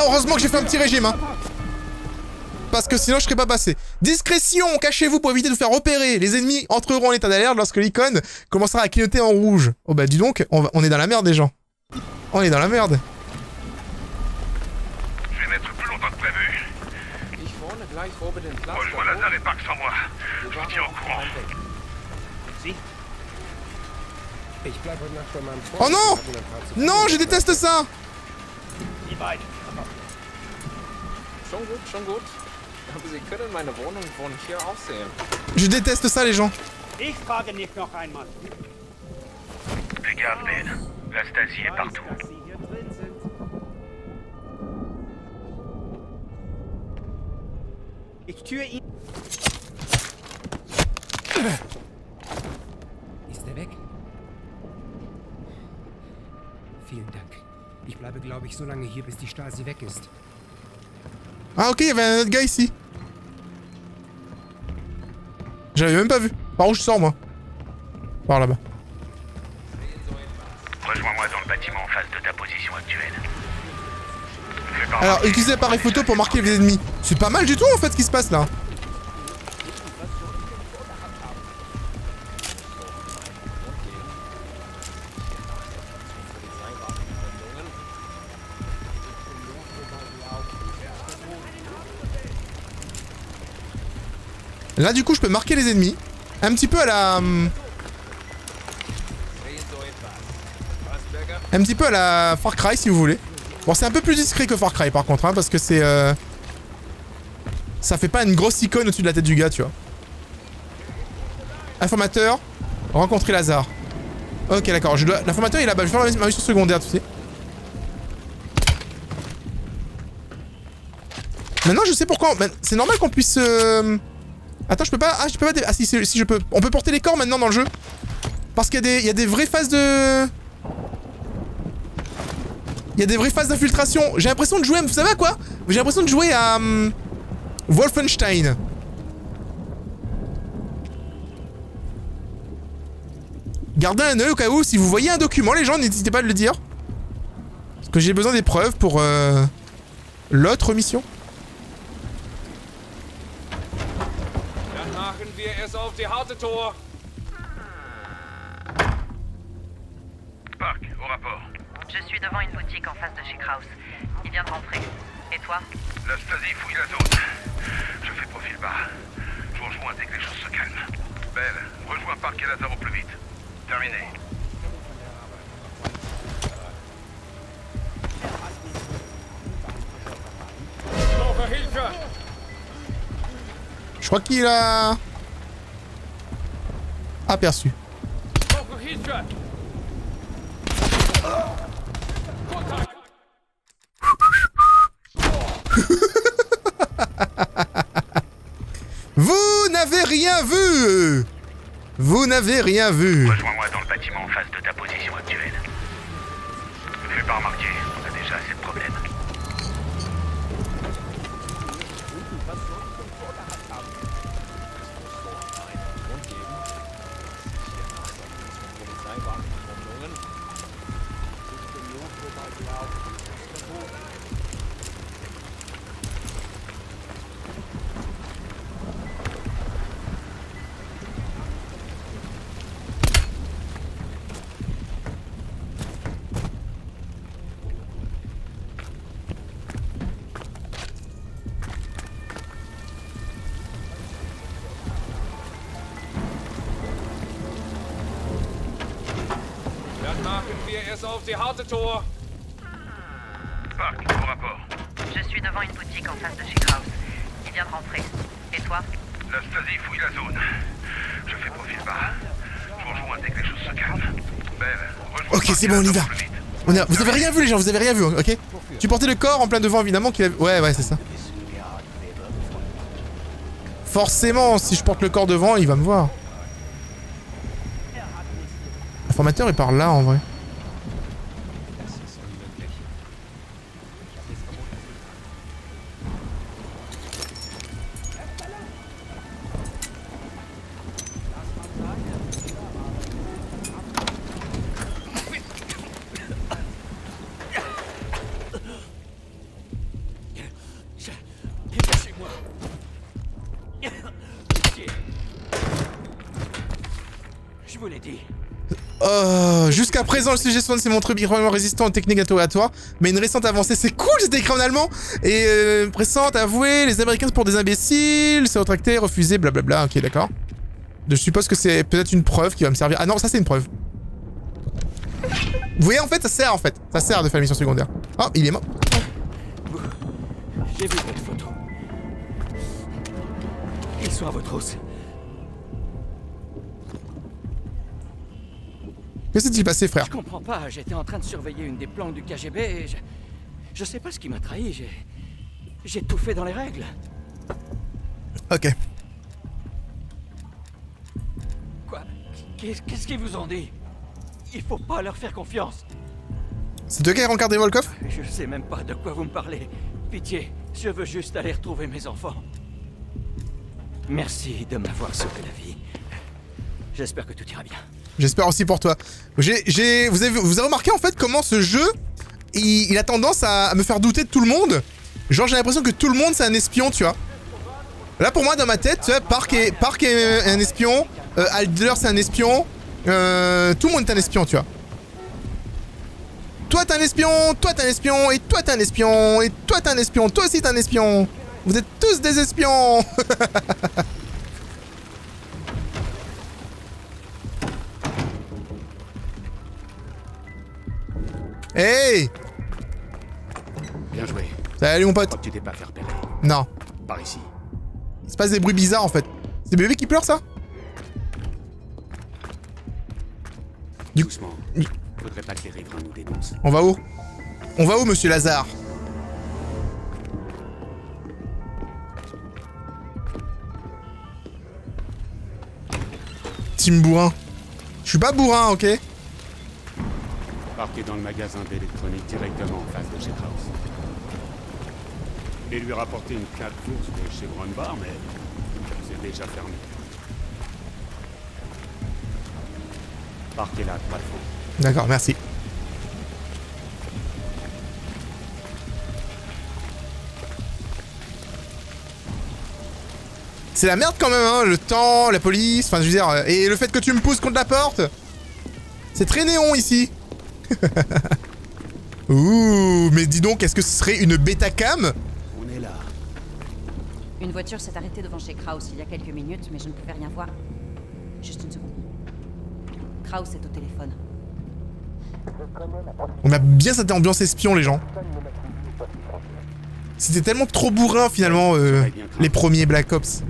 Heureusement que j'ai fait un petit régime, hein. Parce que sinon je serais pas passé. Discrétion, cachez-vous pour éviter de vous faire repérer. Les ennemis entreront en état d'alerte lorsque l'icône commencera à clignoter en rouge. Oh bah dis donc, on est dans la merde les gens. On est dans la merde. Je vais mettre plus longtemps que prévu. Rejoins Lazare et Park sans moi. Je vous tiens au courant. Oh non! Non, je déteste ça! Je déteste ça les gens. Fais gaffe, Ben. La Stasi est partout. Ich tue ihn. Ist er weg? Vielen Dank. Ich bleibe, glaube ich, so lange hier, bis die Stasi weg ist. Ah ok, il y avait un autre gars ici. J'avais même pas vu. Par où je sors moi? Par là-bas. Rejoins-moi dans le bâtiment en face de ta position actuelle. Alors, utilisez l'appareil photo pour marquer les ennemis. C'est pas mal du tout en fait ce qui se passe là. Là du coup je peux marquer les ennemis. Un petit peu à la... Un petit peu à la Far Cry si vous voulez. Bon c'est un peu plus discret que Far Cry par contre hein, parce que c'est... Ça fait pas une grosse icône au-dessus de la tête du gars tu vois. Informateur, rencontrer Lazare. Ok d'accord, l'informateur il est là-bas, je vais faire ma mission secondaire tu sais. Maintenant je sais pourquoi, c'est normal qu'on puisse... Attends je peux pas... Ah je peux pas... Ah si je peux... On peut porter les corps maintenant dans le jeu. Parce qu'il y a des vraies phases de... Il y a des vraies phases d'infiltration. J'ai l'impression de jouer... Vous savez à quoi? J'ai l'impression de jouer à... Wolfenstein. Gardez un œil au cas où, si vous voyez un document, les gens, n'hésitez pas à le dire. Parce que j'ai besoin des preuves pour l'autre mission. Park, au rapport. Je suis devant une boutique en face de chez Kraus. Il vient de rentrer. Et toi? La Stasi fouille la zone. Je fais profil bas. Je vous rejoins dès que les choses se calment. Belle, rejoins Park et Lazare au plus vite. Terminé. Je crois qu'il a... aperçu. Vous n'avez rien vu. Vous n'avez rien vu. Rejoins-moi dans le bâtiment en face de ta position actuelle. Ne fais pas remarquer, on a déjà assez de problèmes. Park, au rapport. Je suis devant une boutique en face de chez Kraus. Il vient de rentrer. Et toi? La Stasi fouille la zone. Je fais profil bas. Je vous rejoins dès que les choses se calment. Ben, rejoins-moi. Ok, c'est bon, on y va. Vous avez rien vu, les gens, vous avez rien vu, ok? Tu portais le corps en plein devant, évidemment, qu'il avait... Ouais, c'est ça. Forcément, si je porte le corps devant, il va me voir. L'informateur est par là, en vrai. Jusqu'à présent, le sujet Swan s'est montré micro résistant aux techniques interrogatoires, mais une récente avancée, c'est cool, c'était écrit en allemand. Et récente, avoué, les Américains pour des imbéciles, c'est retracté, refusé, blablabla. Ok, d'accord. Je suppose que c'est peut-être une preuve qui va me servir. Ah non, ça c'est une preuve. Vous voyez, en fait, ça sert ça sert de faire la mission secondaire. Oh, il est mort. J'ai vu votre photo. Ils sont à votre hausse. Que s'est-il passé, frère? Je comprends pas, j'étais en train de surveiller une des planques du KGB et je sais pas ce qui m'a trahi, j'ai tout fait dans les règles. Ok. Quoi? Qu'est-ce qu'ils vous ont dit? Il faut pas leur faire confiance. C'est toi qui as rencardé Volkov? Je sais même pas de quoi vous me parlez. Pitié, je veux juste aller retrouver mes enfants. Merci de m'avoir sauvé la vie. J'espère que tout ira bien. J'espère aussi pour toi. Vous avez remarqué en fait comment ce jeu, il a tendance à me faire douter de tout le monde. Genre j'ai l'impression que tout le monde c'est un espion, tu vois. Là pour moi dans ma tête, tu vois, Park est un espion, Adler c'est un espion, tout le monde est un espion, tu vois. Toi t'es un espion, toi t'es un espion, et toi t'es un espion, et toi t'es un espion, toi aussi t'es un espion. Vous êtes tous des espions. Hey! Bien joué. Salut mon pote. Je crois que tu t'es pas fait repérer. Non. Par ici. Il se passe des bruits bizarres en fait. C'est des bébés qui pleurent ça? Doucement. Faudrait pas que les riverains nous dénoncent. On va où? On va où, monsieur Lazare? Team bourrin. Je suis pas bourrin, ok? Partez dans le magasin d'électronique directement en face de chez Kraus. Et lui rapporter une carte course de chez Brown Bar, mais c'est déjà fermé. Partez là, pas de fond. D'accord, merci. C'est la merde quand même, hein, le temps, la police, enfin je veux dire, et le fait que tu me pousses contre la porte. C'est très néon ici. Ouh, mais dis donc, est-ce que ce serait une bêta cam? On est là. Une voiture s'est arrêtée devant chez Kraus il y a quelques minutes, mais je ne pouvais rien voir. Juste une seconde. Kraus est au téléphone. On a bien cette ambiance espion, les gens. C'était tellement trop bourrin, finalement, les premiers Black Ops.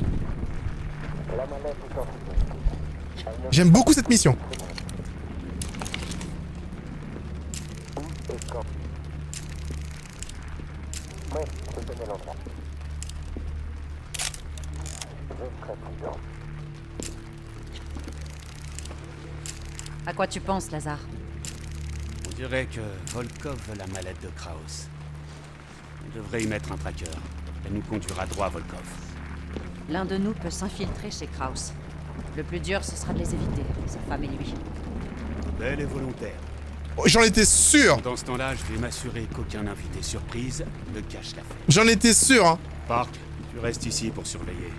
J'aime beaucoup cette mission. À quoi tu penses, Lazare? On dirait que Volkov veut la mallette de Kraus. On devrait y mettre un tracker. Elle nous conduira droit à Volkov. L'un de nous peut s'infiltrer chez Kraus. Le plus dur, ce sera de les éviter, sa femme et lui. Belle et volontaire. Oh, j'en étais sûr. Dans ce temps-là, je vais m'assurer qu'aucun invité surprise ne cache l'affaire. J'en étais sûr, hein. Park, tu restes ici pour surveiller.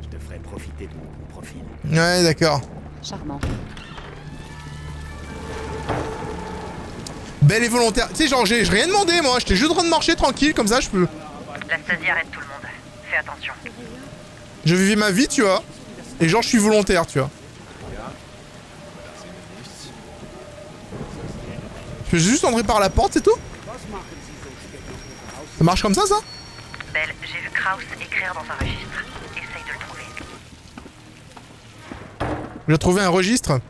Je te ferai profiter de mon profil. Ouais, d'accord. Charmant. Belle et volontaire. Tu sais, genre, j'ai rien demandé, moi. J'étais juste en train de marcher tranquille, comme ça, je peux... La Stasi arrête tout le monde. Fais attention. Je vivais ma vie, tu vois. Et genre, je suis volontaire, tu vois. Je peux juste entrer par la porte, c'est tout? Ça marche comme ça? Belle, j'ai vu Kraus écrire dans un registre. Essaye de le trouver. Je vais trouver un registre.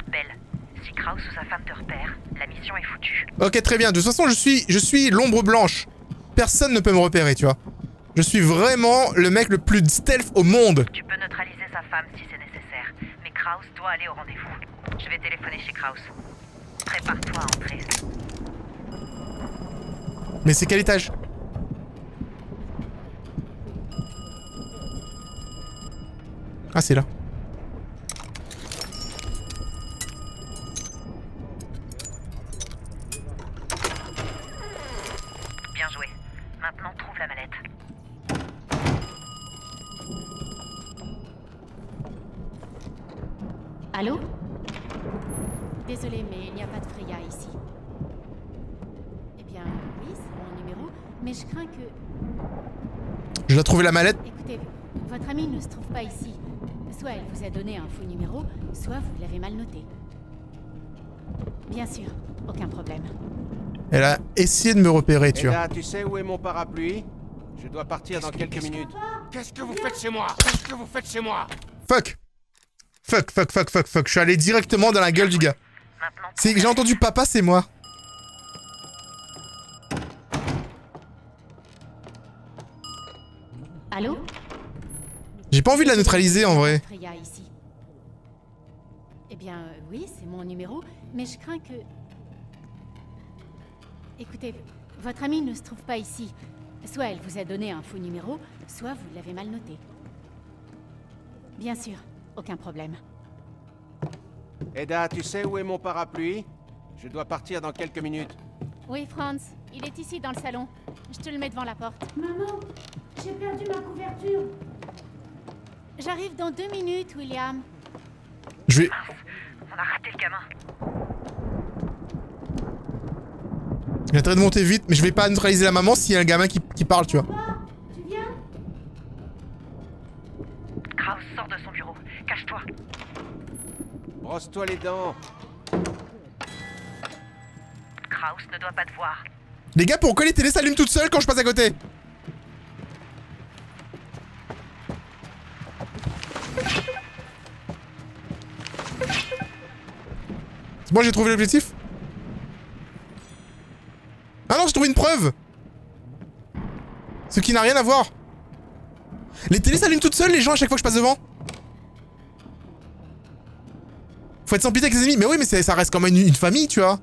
Belle, si Kraus ou sa femme te repère, la mission est foutue. Ok, très bien. De toute façon, je suis l'ombre blanche. Personne ne peut me repérer, tu vois. Je suis vraiment le mec le plus stealth au monde. Tu peux neutraliser sa femme si c'est nécessaire, mais Kraus doit aller au rendez-vous. Je vais téléphoner chez Kraus. Prépare-toi à entrer. Mais c'est quel étage? Ah, c'est là. Bien joué. Maintenant, trouve la mallette. Allô? Désolé, mais il n'y a pas de Freya ici. Eh bien, oui, c'est mon numéro, mais je crains que... Je dois trouver la mallette. Écoutez, votre amie ne se trouve pas ici. Soit elle vous a donné un faux numéro, soit vous l'avez mal noté. Bien sûr, aucun problème. Elle a essayé de me repérer, tu vois. Eda, tu sais où est mon parapluie? Je dois partir dans quelques minutes. Qu'est-ce que vous faites chez moi? Qu'est-ce que vous faites chez moi? Fuck. Fuck. Je suis allé directement dans la gueule du gars. C'est j'ai entendu papa, c'est moi. Allô? J'ai pas envie de la neutraliser en vrai. Freya ici. Eh bien, oui, c'est mon numéro, mais je crains que... Écoutez, votre amie ne se trouve pas ici. Soit elle vous a donné un faux numéro, soit vous l'avez mal noté. Bien sûr, aucun problème. Eda, tu sais où est mon parapluie? Je dois partir dans quelques minutes. Oui, Franz, il est ici dans le salon. Je te le mets devant la porte. Maman, j'ai perdu ma couverture. J'arrive dans 2 minutes, William. Je vais... On a raté le gamin. J'ai intérêt de monter vite, mais je vais pas neutraliser la maman s'il y a un gamin qui parle, tu vois. Tu viens? Kraus sort de son bureau. Cache-toi. Brosse-toi les dents. Kraus ne doit pas te voir. Les gars, pourquoi les télés s'allument toutes seules quand je passe à côté? C'est bon, j'ai trouvé l'objectif? Ah non, j'ai trouvé une preuve! Ce qui n'a rien à voir. Les télés s'allument toutes seules, les gens, à chaque fois que je passe devant. Faut être sans pitié avec ses ennemis. Mais oui, mais ça reste quand même une famille, tu vois.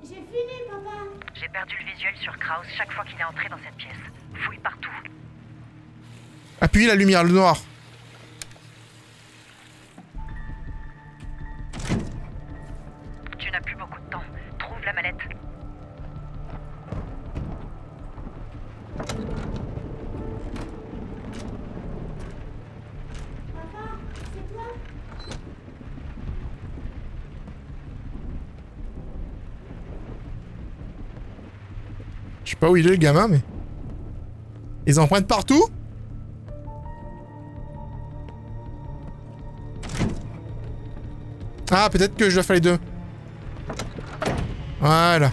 J'ai fini, papa. J'ai perdu le visuel sur Kraus chaque fois qu'il est entré dans cette pièce. Fouille partout. Appuyez la lumière, le noir. Tu n'as plus beaucoup de temps. Trouve la mallette. Papa, c'est toi? Je sais pas où il est le gamin, mais... Ils empruntent partout? Ah, peut-être que je dois faire les deux. Voilà.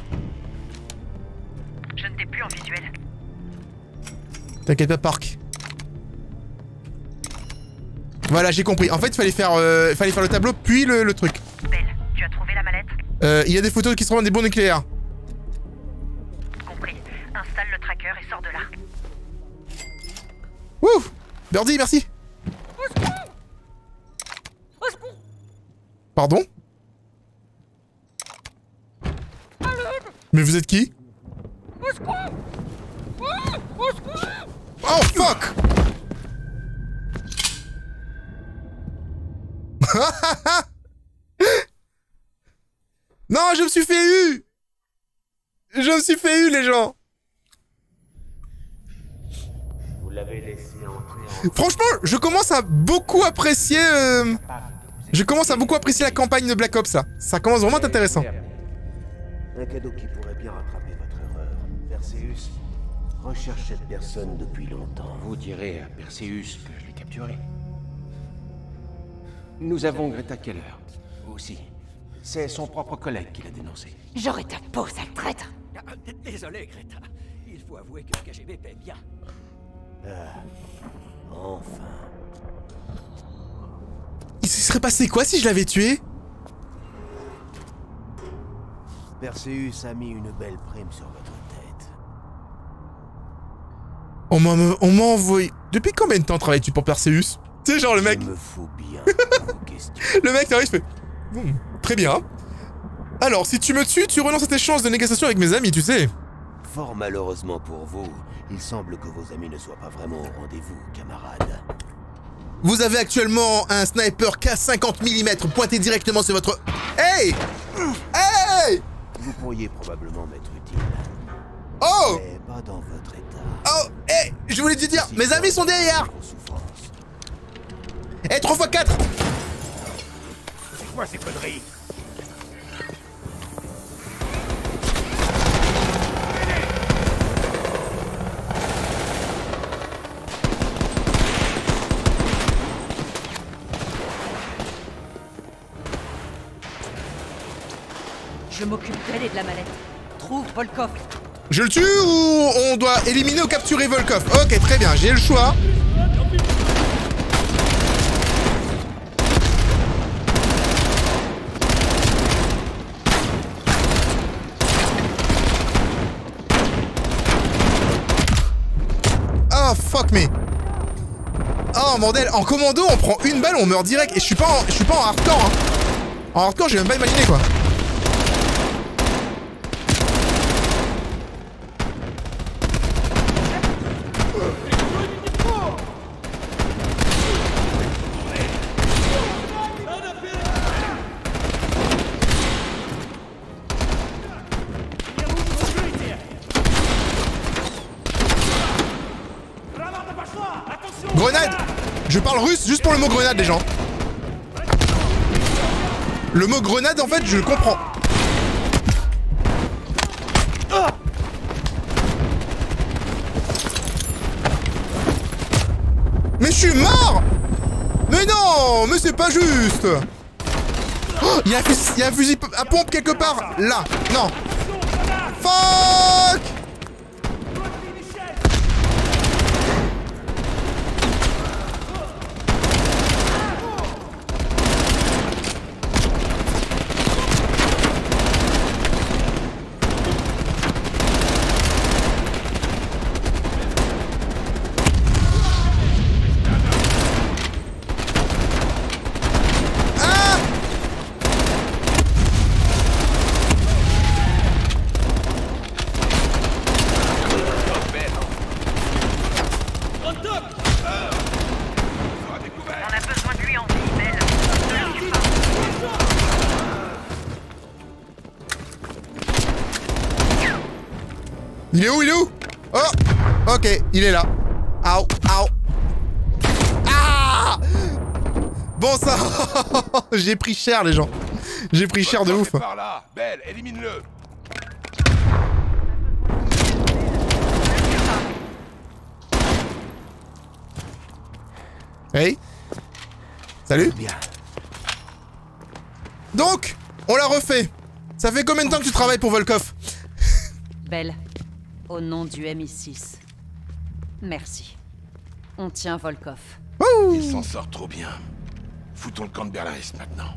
Je ne t'ai plus en visuel. T'inquiète pas, Park. Voilà, j'ai compris. En fait, il fallait faire le tableau, puis le truc. Belle, tu as trouvé la mallette? Il y a des photos qui se trouvent dans des bombes nucléaires. Compris. Installe le tracker et sors de là. Ouh! Birdie, merci! Pardon? Mais vous êtes qui? Oh fuck! Non, je me suis fait eu! Je me suis fait eu, les gens! Vous l'avez laissé entrer en... Franchement, je commence à beaucoup apprécier... Je commence à beaucoup apprécier la campagne de Black Ops, là. Ça commence vraiment à être intéressant. Un cadeau qui pourrait bien rattraper votre erreur. Perseus recherche cette personne depuis longtemps. Vous direz à Perseus que je l'ai capturé. Nous avons Greta Keller, aussi. C'est son propre collègue qui l'a dénoncé. J'aurai ta peau, sale traître. Désolé, Greta. Il faut avouer que le KGB paie bien. Enfin. Il se serait passé quoi si je l'avais tué? Perseus a mis une belle prime sur votre tête. On m'a envoyé... Depuis combien de temps travailles-tu pour Perseus? Tu sais, genre le mec... Je me fous bien de vos questions. Le mec, il fait... Très bien. Alors, si tu me tues, tu renonces à tes chances de négociation avec mes amis, tu sais. Fort malheureusement pour vous, il semble que vos amis ne soient pas vraiment au rendez-vous, camarades. Vous avez actuellement un sniper K50 mm pointé directement sur votre... Hey! Hey! Vous pourriez probablement m'être utile. Oh! Mais pas dans votre état. Oh! Hey! Je voulais te dire, mes amis sont derrière! Eh, 3x4! C'est quoi ces conneries? Je m'occupe d'elle et de la mallette. Trouve Volkov. Je le tue ou on doit éliminer ou capturer Volkov? Ok, très bien, j'ai le choix. Oh fuck me. Oh bordel, en commando on prend une balle, on meurt direct et je suis pas en hardcore hein. En hardcore j'ai même pas imaginé quoi. Grenade! Je parle russe juste pour le mot grenade, les gens. Le mot grenade, en fait, je le comprends. Mais je suis mort! Mais non! Mais c'est pas juste! Oh, il y a un fusil à pompe quelque part! Là! Non! Fuck! Il est où? Il est où? Oh! Ok, il est là. Aouh, aouh. Ah! Bon ça... J'ai pris cher les gens. J'ai pris cher de ouf. Par là, Belle, élimine-le. Hey. Salut. Donc, on l'a refait. Ça fait combien de temps que tu travailles pour Volkov? Belle, au nom du MI6. Merci. On tient Volkov. Il s'en sort trop bien. Foutons le camp de Berlin-Est maintenant.